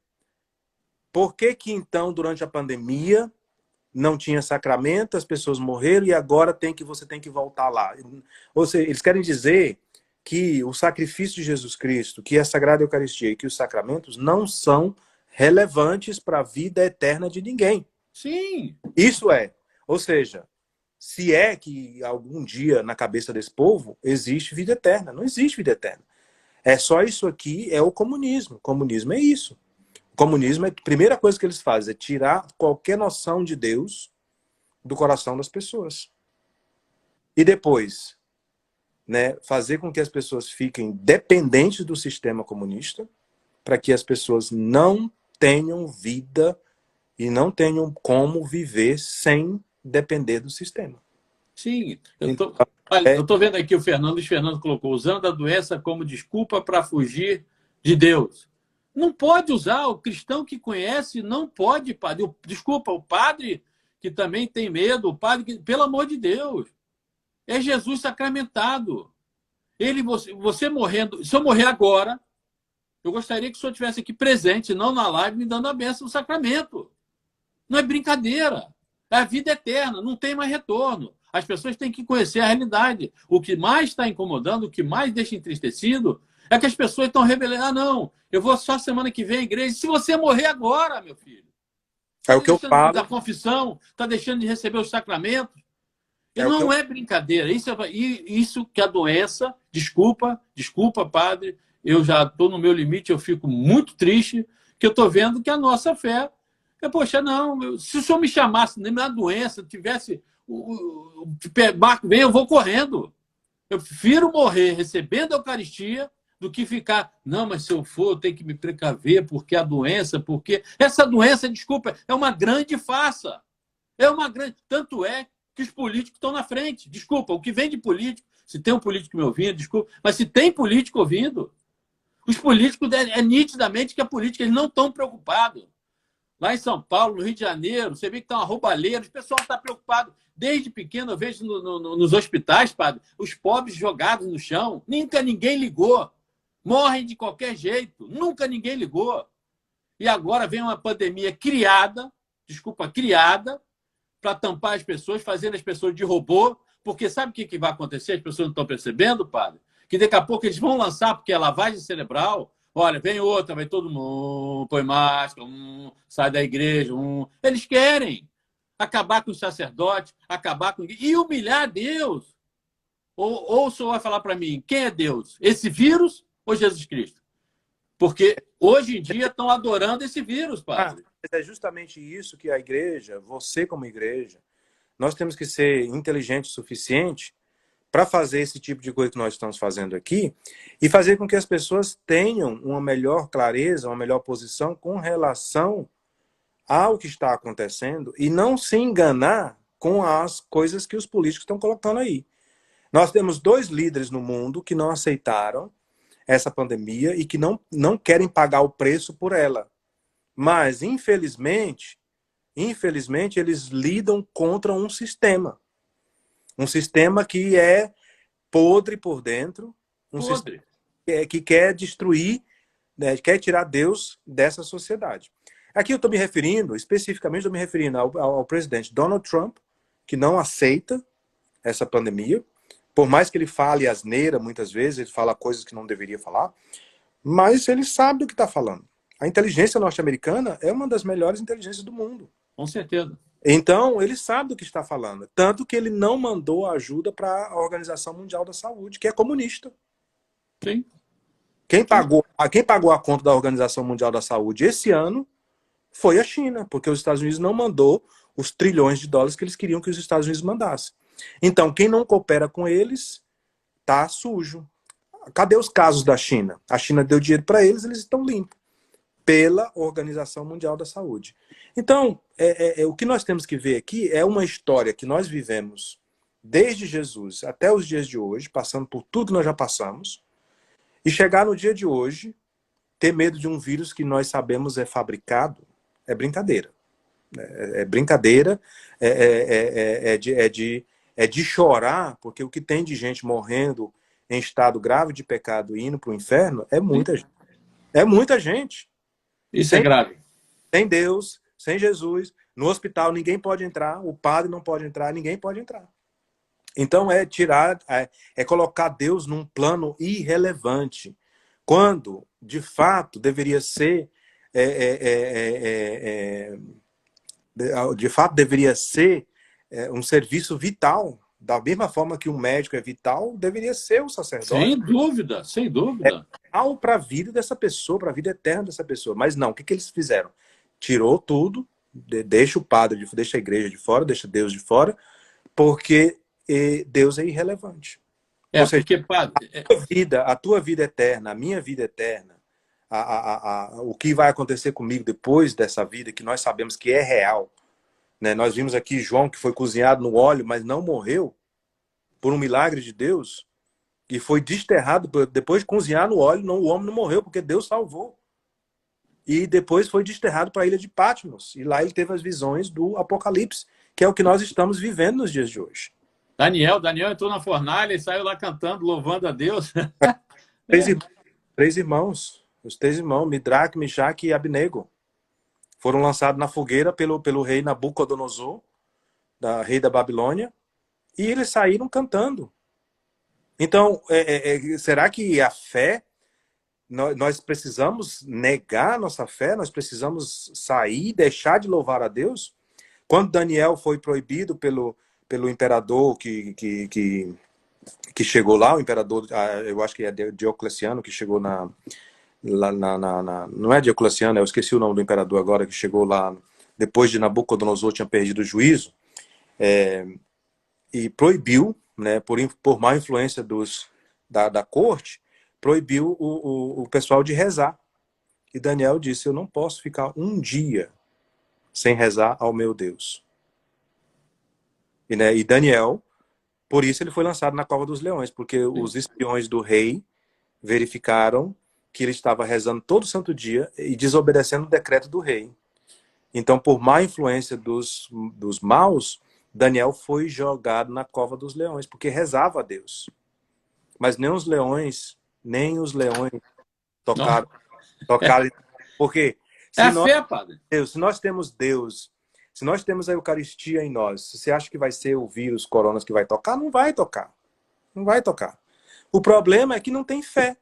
por que então, durante a pandemia, não tinha sacramento, as pessoas morreram e agora você tem que voltar lá? Ou seja, eles querem dizer que o sacrifício de Jesus Cristo, que a Sagrada Eucaristia e que os sacramentos não são relevantes para a vida eterna de ninguém. Sim. Isso é. Ou seja, se é que algum dia na cabeça desse povo existe vida eterna. Não existe vida eterna. É só isso aqui, é o comunismo. O comunismo é isso. O comunismo, a primeira coisa que eles fazem é tirar qualquer noção de Deus do coração das pessoas. E depois, né, fazer com que as pessoas fiquem dependentes do sistema comunista, para que as pessoas não tenham vida e não tenham como viver sem depender do sistema. Sim, eu estou vendo aqui o Fernando colocou, usando a doença como desculpa para fugir de Deus. Não pode usar, o cristão que conhece não pode, padre. Desculpa, o padre que também tem medo, o padre que, pelo amor de Deus, é Jesus sacramentado. Você morrendo, se eu morrer agora, Eu gostaria que o senhor estivesse aqui presente, não na live, me dando a bênção do sacramento. Não é brincadeira. É a vida eterna, não tem mais retorno. As pessoas têm que conhecer a realidade. O que mais está incomodando, o que mais deixa entristecido, é que as pessoas estão rebelando. Ah, não, eu vou só semana que vem à igreja. Se você morrer agora, meu filho, É o que eu falo. da confissão, está deixando de receber os sacramentos. E É o que não eu... é brincadeira. Isso que a doença, desculpa, padre, eu já estou no meu limite, eu fico muito triste, que eu estou vendo que a nossa fé poxa, não, se o senhor me chamasse nem na doença, tivesse o barco vem, eu vou correndo. Eu prefiro morrer recebendo a Eucaristia do que ficar, não, mas se eu for, eu tenho que me precaver, porque a doença, porque essa doença, desculpa, é uma grande farsa. É uma grande. Tanto é que os políticos estão na frente. Desculpa, o que vem de político, se tem um político me ouvindo, desculpa, mas se tem político ouvindo, os políticos nitidamente que a política eles não estão preocupados. Lá em São Paulo, no Rio de Janeiro, você vê que está uma roubalheira, o pessoal está preocupado. Desde pequeno, eu vejo nos hospitais, padre, os pobres jogados no chão. Nunca ninguém ligou. Morrem de qualquer jeito. Nunca ninguém ligou. E agora vem uma pandemia criada, para tampar as pessoas, fazendo as pessoas de robô. Porque sabe o que vai acontecer? As pessoas não estão percebendo, padre? Que daqui a pouco eles vão lançar, porque é lavagem cerebral. Olha, vem outra, vai todo mundo, põe máscara, sai da igreja. Eles querem acabar com os sacerdotes, acabar com... E humilhar Deus. Ou o senhor vai falar para mim, quem é Deus? Esse vírus ou Jesus Cristo? Porque hoje em dia estão adorando esse vírus, padre. É justamente isso que a igreja, você como igreja, nós temos que ser inteligentes o suficiente para fazer esse tipo de coisa que nós estamos fazendo aqui e fazer com que as pessoas tenham uma melhor clareza, uma melhor posição com relação ao que está acontecendo e não se enganar com as coisas que os políticos estão colocando aí. Nós temos 2 líderes no mundo que não aceitaram essa pandemia e que não querem pagar o preço por ela. Mas, infelizmente, eles lidam contra um sistema. Um sistema que é podre por dentro, sistema que quer destruir, né, quer tirar Deus dessa sociedade. Aqui eu estou me referindo, especificamente, ao presidente Donald Trump, que não aceita essa pandemia, por mais que ele fale asneira muitas vezes, ele fala coisas que não deveria falar, mas ele sabe do que está falando. A inteligência norte-americana é uma das melhores inteligências do mundo. Com certeza. Então, ele sabe do que está falando. Tanto que ele não mandou ajuda para a Organização Mundial da Saúde, que é comunista. Sim. Quem pagou a conta da Organização Mundial da Saúde esse ano foi a China, porque os Estados Unidos não mandou os trilhões de dólares que eles queriam que os Estados Unidos mandassem. Então, quem não coopera com eles, tá sujo. Cadê os casos da China? A China deu dinheiro para eles, eles estão limpos. Pela Organização Mundial da Saúde. Então, o que nós temos que ver aqui é uma história que nós vivemos desde Jesus até os dias de hoje, passando por tudo que nós já passamos, e chegar no dia de hoje, ter medo de um vírus que nós sabemos é fabricado, é brincadeira. É brincadeira, é de chorar, porque o que tem de gente morrendo em estado grave de pecado e indo para o inferno é muita gente. É muita gente. Isso é grave. Sem Deus, sem Jesus, no hospital ninguém pode entrar, o padre não pode entrar, ninguém pode entrar. Então é colocar Deus num plano irrelevante, quando de fato deveria ser um serviço vital. Da mesma forma que um médico é vital, deveria ser o sacerdote. Sem dúvida, sem dúvida. É vital para a vida dessa pessoa, para a vida eterna dessa pessoa. Mas não, o que eles fizeram? Tirou tudo, deixa o padre, deixa a igreja de fora, deixa Deus de fora, porque Deus é irrelevante. Ou seja, porque, padre... a tua vida eterna, a minha vida eterna, o que vai acontecer comigo depois dessa vida, que nós sabemos que é real, né? Nós vimos aqui João, que foi cozinhado no óleo, mas não morreu, por um milagre de Deus, e foi desterrado, depois de cozinhar no óleo, o homem não morreu, porque Deus salvou. E depois foi desterrado para a ilha de Patmos, e lá ele teve as visões do Apocalipse, que é o que nós estamos vivendo nos dias de hoje. Daniel entrou na fornalha e saiu lá cantando, louvando a Deus. 3 irmãos. Os 3 irmãos, Midraque, Misaque e Abnego, foram lançados na fogueira pelo rei Nabucodonosor, rei da Babilônia, e eles saíram cantando. Então, será que a fé, nós precisamos negar nossa fé? Nós precisamos sair, deixar de louvar a Deus? Quando Daniel foi proibido pelo imperador que chegou lá, o imperador, eu acho que é Diocleciano, que chegou não é Diocleciano, eu esqueci o nome do imperador agora, que chegou lá depois de Nabucodonosor tinha perdido o juízo, e proibiu, né, por má influência da corte, proibiu o pessoal de rezar. E Daniel disse, eu não posso ficar um dia sem rezar ao meu Deus. E Daniel, por isso ele foi lançado na cova dos leões, porque os espiões do rei verificaram que ele estava rezando todo santo dia e desobedecendo o decreto do rei. Então, por má influência dos maus, Daniel foi jogado na cova dos leões, porque rezava a Deus. Mas nem os leões tocaram. Porque É a fé, padre. se nós temos Deus, se nós temos a Eucaristia em nós, você acha que vai ser o vírus, coronas que vai tocar? Não vai tocar. Não vai tocar. O problema é que não tem fé.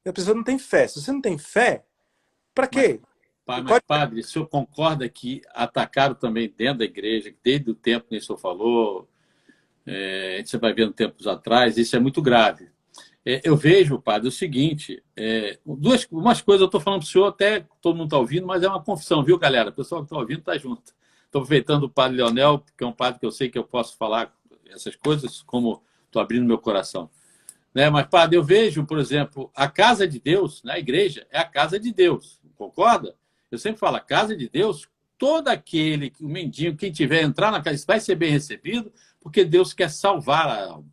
A pessoa não tem fé. Se você não tem fé, para quê? Mas, padre, o senhor concorda que atacaram também dentro da igreja, desde o tempo que o senhor falou, você vai vendo tempos atrás, isso é muito grave. Eu vejo, padre, o seguinte, umas coisas eu estou falando para o senhor, até todo mundo está ouvindo, mas é uma confissão, viu, galera? O pessoal que está ouvindo está junto. Estou aproveitando o padre Leonel, que é um padre que eu sei que eu posso falar essas coisas, como estou abrindo meu coração. Né? Mas, padre, eu vejo, por exemplo, a casa de Deus, na igreja, é a casa de Deus, concorda? Eu sempre falo, a casa de Deus, todo aquele, o mendigo, quem tiver entrar na casa, vai ser bem recebido, porque Deus quer salvar a alma.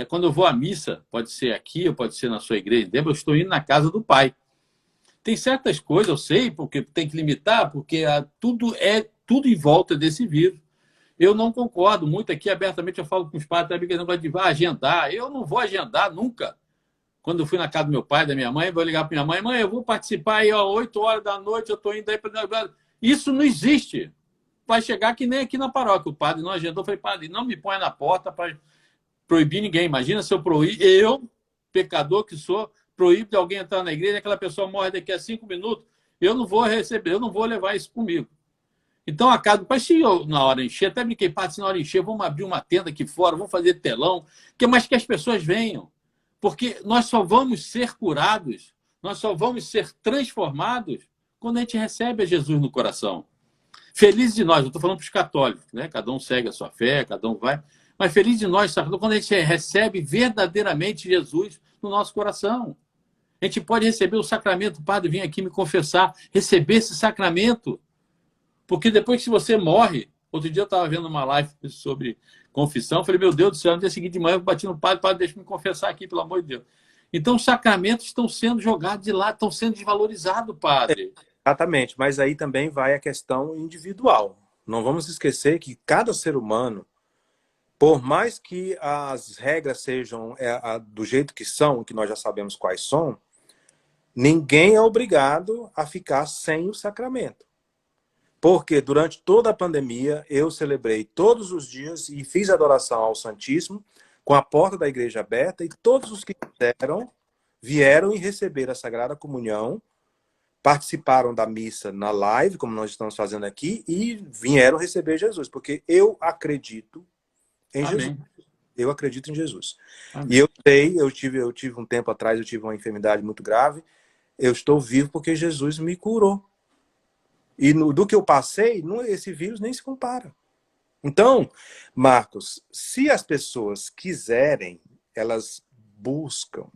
Quando eu vou à missa, pode ser aqui, ou pode ser na sua igreja, eu estou indo na casa do Pai. Tem certas coisas, eu sei, porque tem que limitar, porque tudo em volta desse vírus. Eu não concordo muito aqui, abertamente eu falo com os pais, que negócio de agendar. Eu não vou agendar nunca. Quando eu fui na casa do meu pai, da minha mãe, vou ligar para minha mãe, mãe, eu vou participar aí, 8 horas da noite, eu estou indo aí para... Isso não existe. Vai chegar que nem aqui na paróquia. O padre não agendou, eu falei, padre, não me ponha na porta para proibir ninguém. Imagina se eu proíbo, eu, pecador que sou, proíbo de alguém entrar na igreja, aquela pessoa morre daqui a 5 minutos, eu não vou receber, eu não vou levar isso comigo. Então, a casa do pai, se eu, na hora encher, até brinquei, padre, se na hora encher, vamos abrir uma tenda aqui fora, vamos fazer telão, mas que as pessoas venham. Porque nós só vamos ser curados, nós só vamos ser transformados quando a gente recebe a Jesus no coração. Feliz de nós, eu estou falando para os católicos, né? Cada um segue a sua fé, cada um vai. Mas feliz de nós, sabe? Quando a gente recebe verdadeiramente Jesus no nosso coração. A gente pode receber o sacramento, o padre vem aqui me confessar, receber esse sacramento. Porque depois que você morre, outro dia eu estava vendo uma live sobre confissão, falei, meu Deus do céu, no dia seguinte de manhã eu bati no padre, padre, deixa eu me confessar aqui, pelo amor de Deus. Então os sacramentos estão sendo jogados de lado, estão sendo desvalorizados, padre. Exatamente, mas aí também vai a questão individual. Não vamos esquecer que cada ser humano, por mais que as regras sejam do jeito que são, que nós já sabemos quais são, ninguém é obrigado a ficar sem o sacramento. Porque durante toda a pandemia eu celebrei todos os dias e fiz adoração ao Santíssimo com a porta da igreja aberta e todos os que quiseram vieram e receberam a Sagrada Comunhão, participaram da missa na live, como nós estamos fazendo aqui, e vieram receber Jesus, porque eu acredito em Amém. Jesus. Eu acredito em Jesus. Amém. E eu tive um tempo atrás, eu tive uma enfermidade muito grave, eu estou vivo porque Jesus me curou. E do que eu passei, esse vírus nem se compara. Então, Marcos, se as pessoas quiserem, elas buscam.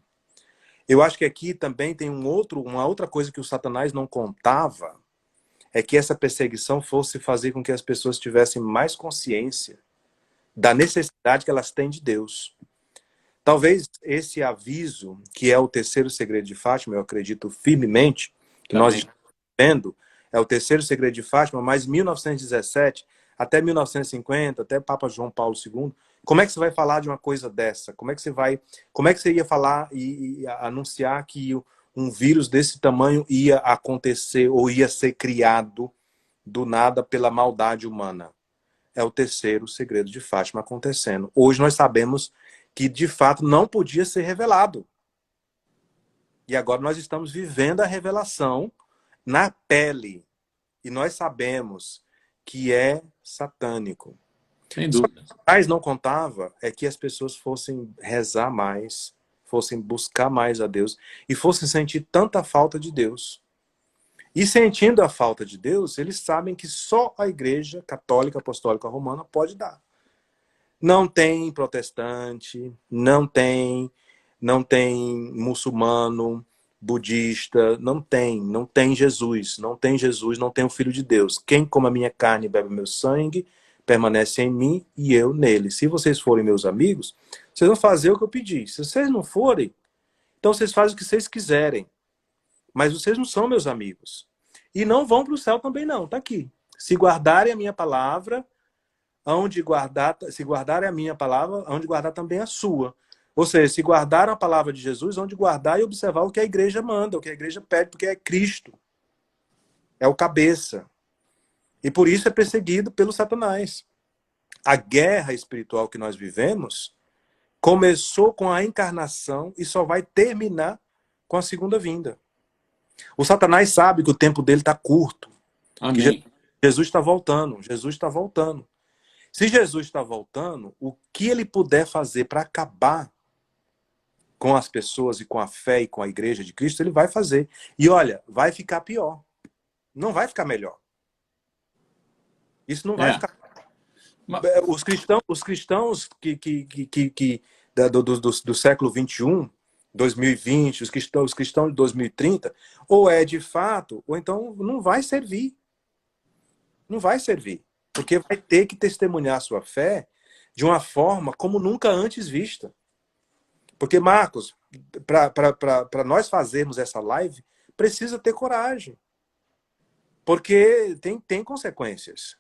Eu acho que aqui também tem uma outra coisa que o Satanás não contava, é que essa perseguição fosse fazer com que as pessoas tivessem mais consciência da necessidade que elas têm de Deus. Talvez esse aviso, que é o terceiro segredo de Fátima, eu acredito firmemente, que nós estamos vendo, é o terceiro segredo de Fátima, mas 1917 até 1950, até Papa João Paulo II, como é que você vai falar de uma coisa dessa? Como é que você ia falar e anunciar que um vírus desse tamanho ia acontecer ou ia ser criado do nada pela maldade humana. É o terceiro segredo de Fátima acontecendo. Hoje nós sabemos que, de fato, não podia ser revelado. E agora nós estamos vivendo a revelação na pele. E nós sabemos que é satânico. Sem Só que dúvida. o que mais não contava é que as pessoas fossem rezar mais, fossem buscar mais a Deus e fossem sentir tanta falta de Deus. E sentindo a falta de Deus, eles sabem que só a Igreja Católica Apostólica Romana pode dar. Não tem protestante, não tem muçulmano, budista, não tem Jesus, não tem Jesus, não tem o Filho de Deus. Quem come a minha carne e bebe meu sangue, permanece em mim e eu nele. Se vocês forem meus amigos, vocês vão fazer o que eu pedi. Se vocês não forem, então vocês fazem o que vocês quiserem. Mas vocês não são meus amigos. E não vão para o céu também não, tá aqui. Se guardarem a minha palavra, se guardarem a minha palavra, onde guardar também a sua. Ou seja, se guardaram a palavra de Jesus, onde guardar e observar o que a igreja manda, o que a igreja pede, porque é Cristo. É o cabeça. E por isso é perseguido pelo Satanás. A guerra espiritual que nós vivemos começou com a encarnação e só vai terminar com a segunda vinda. O Satanás sabe que o tempo dele está curto. Amém. Que Jesus está voltando. Jesus está voltando. Se Jesus está voltando, o que ele puder fazer para acabar com as pessoas e com a fé e com a igreja de Cristo, ele vai fazer. E olha, vai ficar pior. Não vai ficar melhor. Isso não vai ficar. Os cristãos do século XXI, 2020, os cristãos de 2030, ou é de fato, ou então não vai servir. Não vai servir. Porque vai ter que testemunhar a sua fé de uma forma como nunca antes vista. Porque, Marcos, para nós fazermos essa live, precisa ter coragem. Porque tem consequências.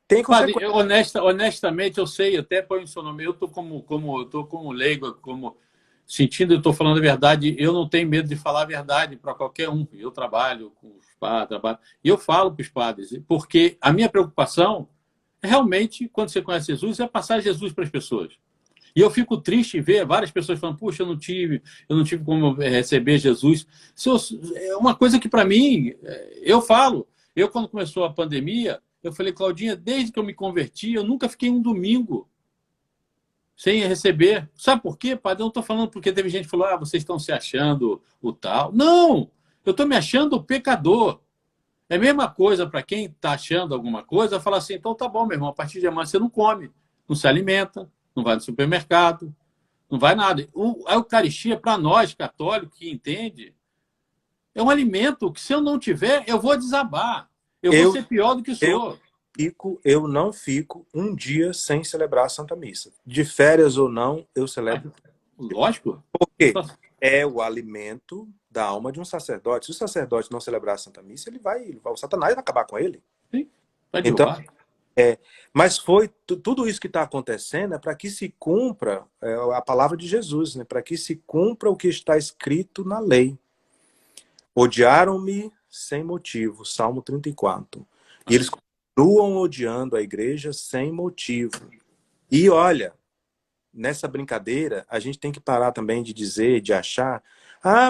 Tem consequências. Padre, honestamente, eu sei, até põe o seu nome, eu estou como leigo, como sentindo, eu estou falando a verdade, eu não tenho medo de falar a verdade para qualquer um. Eu trabalho com os padres, e eu falo para os padres, porque a minha preocupação realmente, quando você conhece Jesus, é passar Jesus para as pessoas. E eu fico triste em ver várias pessoas falando, puxa, eu não tive como receber Jesus. É uma coisa que, para mim, eu falo. Eu, quando começou a pandemia, eu falei, Claudinha, desde que eu me converti, eu nunca fiquei um domingo sem receber. Sabe por quê, padre? Eu não estou falando porque teve gente que falou, vocês estão se achando o tal. Não! Eu estou me achando o pecador. É a mesma coisa para quem está achando alguma coisa, falar assim, então tá bom, meu irmão, a partir de amanhã você não come, não se alimenta, não vai no supermercado, não vai nada. A Eucaristia, para nós, católicos, que entende, é um alimento que se eu não tiver, eu vou desabar. Eu vou ser pior do que sou. Eu não fico um dia sem celebrar a Santa Missa. De férias ou não, eu celebro. Lógico. Por quê? É o alimento da alma de um sacerdote. Se o sacerdote não celebrar a Santa Missa, o Satanás vai acabar com ele. Sim, vai derrubar. Então, mas tudo isso que está acontecendo é para que se cumpra a palavra de Jesus, né? Para que se cumpra o que está escrito na lei. Odiaram-me sem motivo, Salmo 34. E eles continuam odiando a igreja sem motivo. E olha, nessa brincadeira, a gente tem que parar também de dizer, de achar,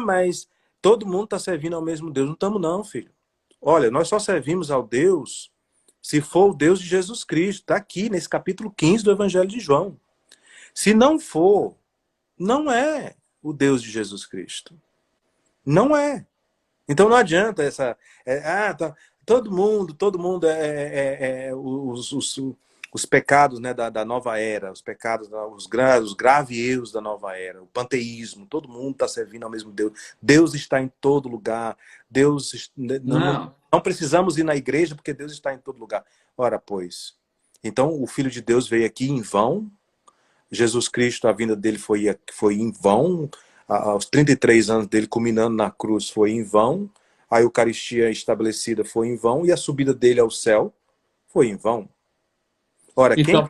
mas todo mundo está servindo ao mesmo Deus. Não estamos não, filho. Olha, nós só servimos ao Deus se for o Deus de Jesus Cristo. Está aqui nesse capítulo 15 do Evangelho de João. Se não for, não é o Deus de Jesus Cristo. Não é. Então não adianta essa... todo mundo os pecados, né, da nova era, os pecados, os graves erros da nova era, o panteísmo, todo mundo está servindo ao mesmo Deus. Deus está em todo lugar. Deus não precisamos ir na igreja porque Deus está em todo lugar. Ora, pois, então o Filho de Deus veio aqui em vão. Jesus Cristo, a vinda dele foi em vão. Aos 33 anos dele, culminando na cruz, foi em vão. A Eucaristia estabelecida foi em vão. E a subida dele ao céu foi em vão. Ora, então,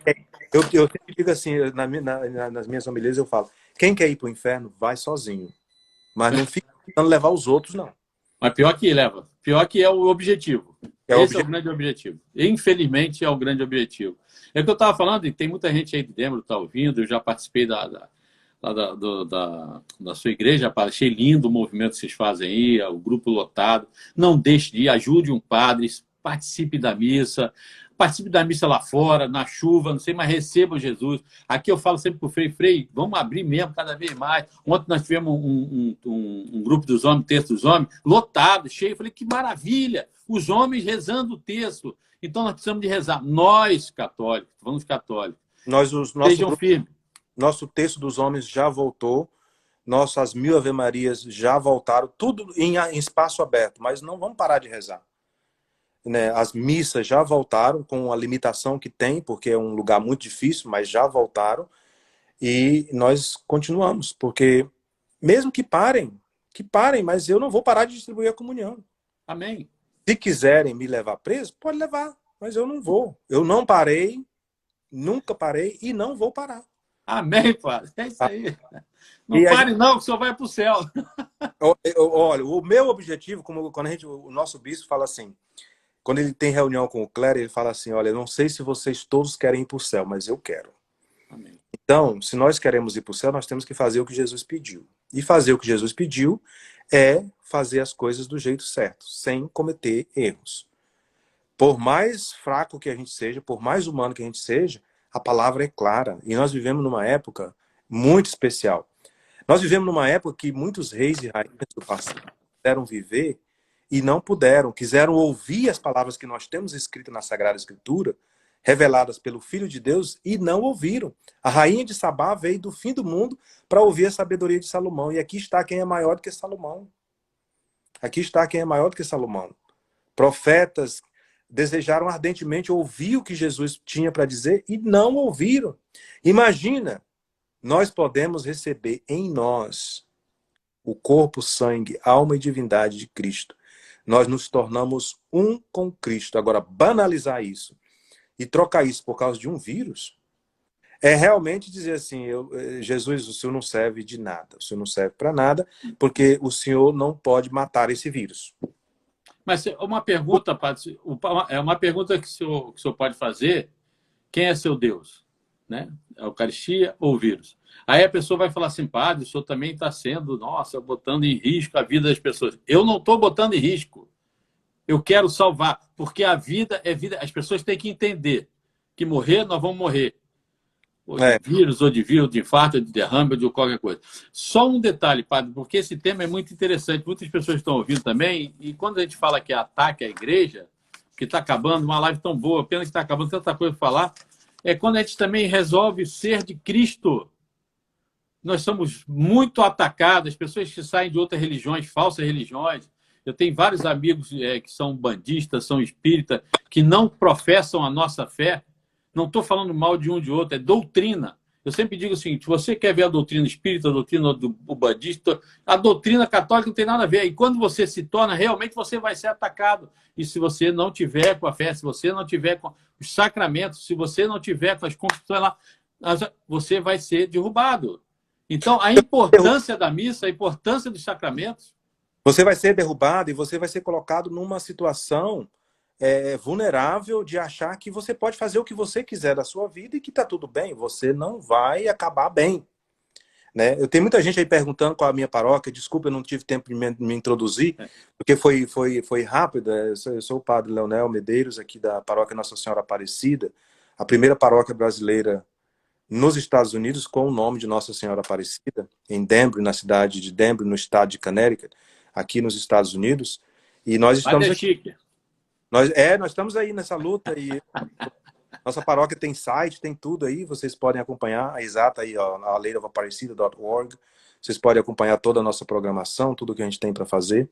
eu sempre digo assim, nas minhas homilias eu falo, quem quer ir para o inferno, vai sozinho. Mas não fica tentando levar os outros, não. Mas pior que leva. Pior que é o objetivo. É o Esse é o objetivo. grande objetivo. Infelizmente, é o grande objetivo. É o que eu estava falando, e tem muita gente aí de Denver que está ouvindo, eu já participei da sua igreja, achei lindo o movimento que vocês fazem aí, o grupo lotado. Não deixe de ir, ajude um padre, participe da missa lá fora, na chuva, não sei, mas receba Jesus. Aqui eu falo sempre para o Frei, vamos abrir mesmo cada vez mais. Ontem nós tivemos um grupo dos homens, texto dos homens, lotado, cheio. Eu falei, que maravilha! Os homens rezando o texto. Então nós precisamos de rezar. Nós, católicos, vamos católicos, sejam firmes. Nosso texto dos homens já voltou, nossas 1000 Ave-Marias já voltaram, tudo em espaço aberto, mas não vamos parar de rezar. Né? As missas já voltaram, com a limitação que tem, porque é um lugar muito difícil, mas já voltaram. E nós continuamos, porque mesmo que parem, mas eu não vou parar de distribuir a comunhão. Amém. Se quiserem me levar preso, pode levar, mas eu não vou. Eu não parei, nunca parei e não vou parar. Amém, padre. É isso aí. Não pare não, que o senhor vai para o céu. Olha, o meu objetivo, quando o nosso bispo fala assim, quando ele tem reunião com o clero, ele fala assim, olha, eu não sei se vocês todos querem ir para o céu, mas eu quero. Amém. Então, se nós queremos ir para o céu, nós temos que fazer o que Jesus pediu. E fazer o que Jesus pediu é fazer as coisas do jeito certo, sem cometer erros. Por mais fraco que a gente seja, por mais humano que a gente seja, a palavra é clara. E nós vivemos numa época muito especial. Nós vivemos numa época que muitos reis e rainhas do passado quiseram viver e não puderam, quiseram ouvir as palavras que nós temos escritas na Sagrada Escritura, reveladas pelo Filho de Deus, e não ouviram. A rainha de Sabá veio do fim do mundo para ouvir a sabedoria de Salomão. E aqui está quem é maior do que Salomão. Aqui está quem é maior do que Salomão. Profetas desejaram ardentemente ouvir o que Jesus tinha para dizer e não ouviram. Imagina, nós podemos receber em nós o corpo, sangue, alma e divindade de Cristo. Nós nos tornamos um com Cristo. Agora, banalizar isso e trocar isso por causa de um vírus é realmente dizer assim, Jesus, o Senhor não serve de nada, o Senhor não serve para nada, porque o Senhor não pode matar esse vírus. Mas uma pergunta, padre, é uma pergunta que o senhor pode fazer, quem é seu Deus? Né? A Eucaristia ou o vírus? Aí a pessoa vai falar assim, padre, o senhor também está sendo, nossa, botando em risco a vida das pessoas. Eu não estou botando em risco. Eu quero salvar, porque a vida é vida. As pessoas têm que entender que morrer, nós vamos morrer. Ou de vírus, ou de infarto, ou de derrame, ou de qualquer coisa. Só um detalhe, padre, porque esse tema é muito interessante. Muitas pessoas estão ouvindo também, e quando a gente fala que é ataque à igreja, que está acabando, uma live tão boa, pena que está acabando, tanta coisa para falar, é quando a gente também resolve ser de Cristo. Nós somos muito atacados, as pessoas que saem de outras religiões, falsas religiões. Eu tenho vários amigos que são bandistas, são espíritas, que não professam a nossa fé. Não estou falando mal de um de outro, é doutrina. Eu sempre digo o seguinte, se você quer ver a doutrina espírita, a doutrina do bandista, a doutrina católica não tem nada a ver. E quando você se torna, realmente você vai ser atacado. E se você não tiver com a fé, se você não tiver com os sacramentos, se você não tiver com as constituições lá, você vai ser derrubado. Então, a importância da missa, a importância dos sacramentos. Você vai ser derrubado e você vai ser colocado numa situação vulnerável de achar que você pode fazer o que você quiser da sua vida e que está tudo bem. Você não vai acabar bem. Né? Eu tenho muita gente aí perguntando qual a minha paróquia. Desculpa, eu não tive tempo de me introduzir, porque foi rápido. Eu sou o padre Leonel Medeiros, aqui da paróquia Nossa Senhora Aparecida, a primeira paróquia brasileira nos Estados Unidos com o nome de Nossa Senhora Aparecida, em Denver, na cidade de Denver, no estado de Connecticut, aqui nos Estados Unidos. E nós estamos aqui. Nós estamos aí nessa luta e nossa paróquia tem site, tem tudo aí, vocês podem acompanhar a exata aí, ó, a lateofaparecida.org. Vocês podem acompanhar toda a nossa programação, tudo que a gente tem para fazer.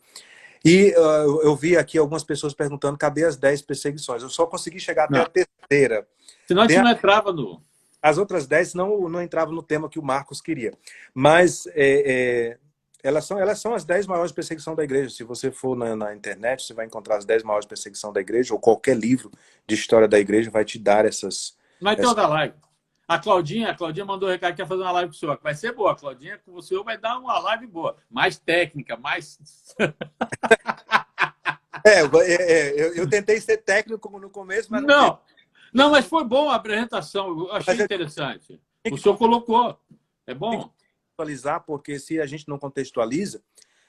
E eu vi aqui algumas pessoas perguntando cadê as 10 perseguições. Eu só consegui chegar até a terceira. Senão a gente não entrava no... As outras 10 não entravam no tema que o Marcos queria. Mas elas são as 10 maiores perseguições da igreja. Se você for na internet, você vai encontrar as 10 maiores perseguições da igreja, ou qualquer livro de história da igreja vai te dar essas... Vai ter outra live. A Claudinha mandou um recado que quer fazer uma live com o senhor. Vai ser boa, a Claudinha, com o senhor vai dar uma live boa. Mais técnica, mais. Eu tentei ser técnico no começo, mas não deu. Não, não, mas foi bom a apresentação. Eu achei interessante. O senhor colocou. É bom. Contextualizar, porque se a gente não contextualiza,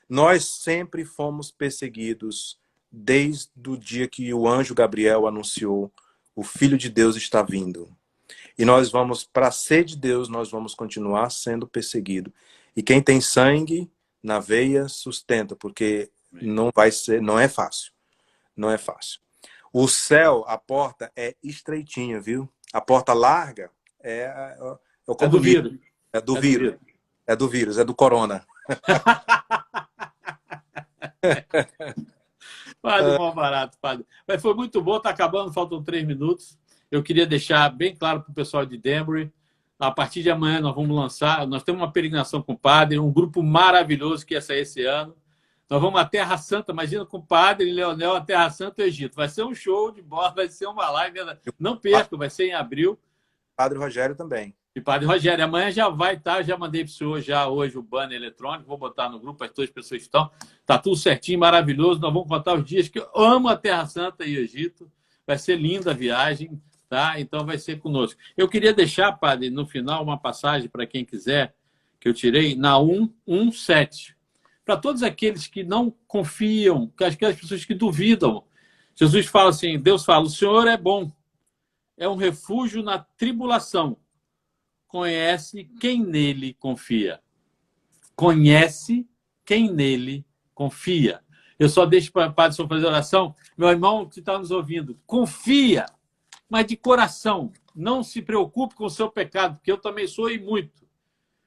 nós sempre fomos perseguidos desde o dia que o anjo Gabriel anunciou: o Filho de Deus está vindo. E nós vamos, para ser de Deus, nós vamos continuar sendo perseguidos. E quem tem sangue na veia sustenta, porque não vai ser, não é fácil. Não é fácil. O céu, a porta é estreitinha, viu? A porta larga é o do vírus. É do vírus. É do vírus, é do corona. Padre, mal barato, padre. Mas foi muito bom, está acabando, faltam 3 minutos. Eu queria deixar bem claro para o pessoal de Danbury, a partir de amanhã nós vamos lançar, nós temos uma peregrinação com o padre, um grupo maravilhoso que ia sair esse ano. Nós vamos à Terra Santa, imagina com o padre Leonel, a Terra Santa e o Egito. Vai ser um show de bola, vai ser uma live, não perca, vai ser em abril. Padre Rogério também. E Padre Rogério, amanhã já vai estar, já mandei para o senhor já hoje o banner eletrônico, vou botar no grupo, as duas pessoas estão. Está tudo certinho, maravilhoso. Nós vamos contar os dias que eu amo a Terra Santa e o Egito. Vai ser linda a viagem, tá? Então vai ser conosco. Eu queria deixar, padre, no final, uma passagem para quem quiser, que eu tirei, na 1:17. Para todos aqueles que não confiam, aquelas pessoas que duvidam. Jesus fala assim, Deus fala, o Senhor é bom, é um refúgio na tribulação. Conhece quem nele confia. Conhece quem nele confia. Eu só deixo para o padre só fazer oração. Meu irmão que está nos ouvindo, confia, mas de coração. Não se preocupe com o seu pecado, porque eu também sou e muito.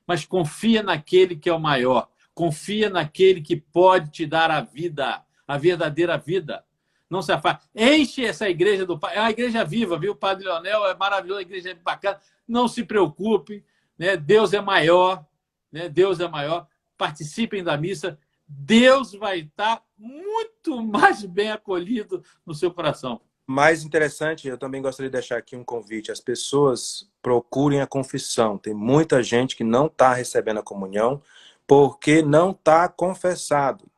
Mas confia naquele que é o maior. Confia naquele que pode te dar a vida, a verdadeira vida. Não se afaste. Enche essa igreja do Pai. É uma igreja viva, viu? O Padre Leonel é maravilhoso, a igreja é bacana. Não se preocupe, né? Deus é maior, né? Deus é maior. Participem da missa. Deus vai estar muito mais bem acolhido no seu coração. Mais interessante, eu também gostaria de deixar aqui um convite. As pessoas procurem a confissão. Tem muita gente que não está recebendo a comunhão porque não está confessado.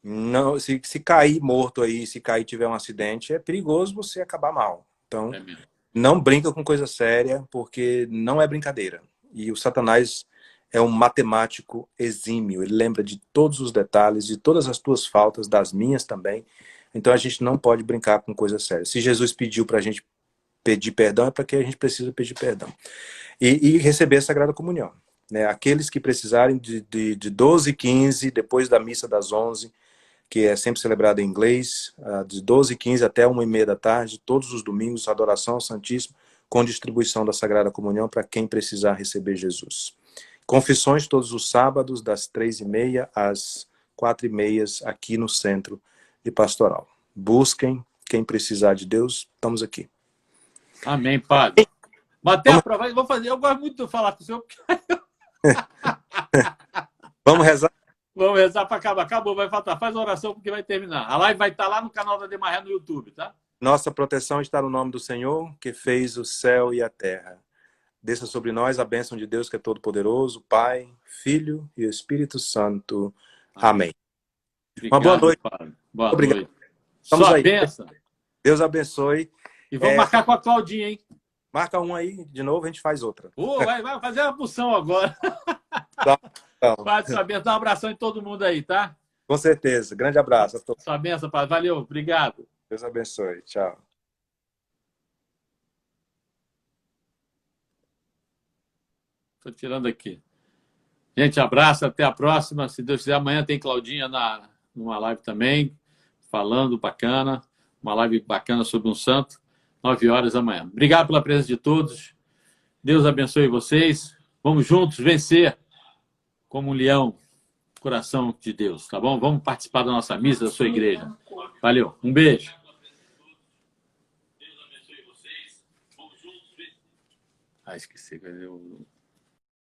Não, se cair morto aí, se cair e tiver um acidente, é perigoso você acabar mal. Então, não brinca com coisa séria, porque não é brincadeira. E o Satanás é um matemático exímio. Ele lembra de todos os detalhes, de todas as tuas faltas, das minhas também. Então, a gente não pode brincar com coisa séria. Se Jesus pediu para a gente pedir perdão, é porque a gente precisa pedir perdão. E receber a Sagrada Comunhão. Né? Aqueles que precisarem de 12h15, depois da missa das 11h, que é sempre celebrada em inglês, de 12h15 até 1h30 da tarde, todos os domingos, adoração ao Santíssimo, com distribuição da Sagrada Comunhão para quem precisar receber Jesus. Confissões todos os sábados, das 3h30 às 4h30, aqui no Centro de Pastoral. Busquem, quem precisar de Deus, estamos aqui. Amém, padre. Mas até a prova, vou fazer. Eu gosto muito de falar com o senhor. Vamos rezar? Vamos rezar para acabar. Acabou, vai faltar. Faz a oração porque vai terminar. A live vai estar lá no canal da Demaré no YouTube, tá? Nossa proteção está no nome do Senhor, que fez o céu e a terra. Desça sobre nós a bênção de Deus, que é todo-poderoso, Pai, Filho e Espírito Santo. Amém. Obrigado, uma boa noite. Padre. Boa Obrigado. noite. Estamos Só aí. bênção. Deus abençoe. E vamos marcar com a Claudinha, hein? Marca um aí, de novo, a gente faz outra. Vai fazer uma função agora. Tá. Então. Padre, sua bênção. Dá um abração em todo mundo aí, tá? Com certeza. Grande abraço a todos. Sua bênção, Padre. Valeu. Obrigado. Deus abençoe. Tchau. Estou tirando aqui. Gente, abraço. Até a próxima. Se Deus quiser, amanhã tem Claudinha numa live também, falando bacana. Uma live bacana sobre um santo. 9h amanhã. Obrigado pela presença de todos. Deus abençoe vocês. Vamos juntos vencer como um leão, coração de Deus, tá bom? Vamos participar da nossa missa, da sua igreja. Valeu. Um beijo. Deus abençoe vocês. Vamos juntos vencer. Esqueci.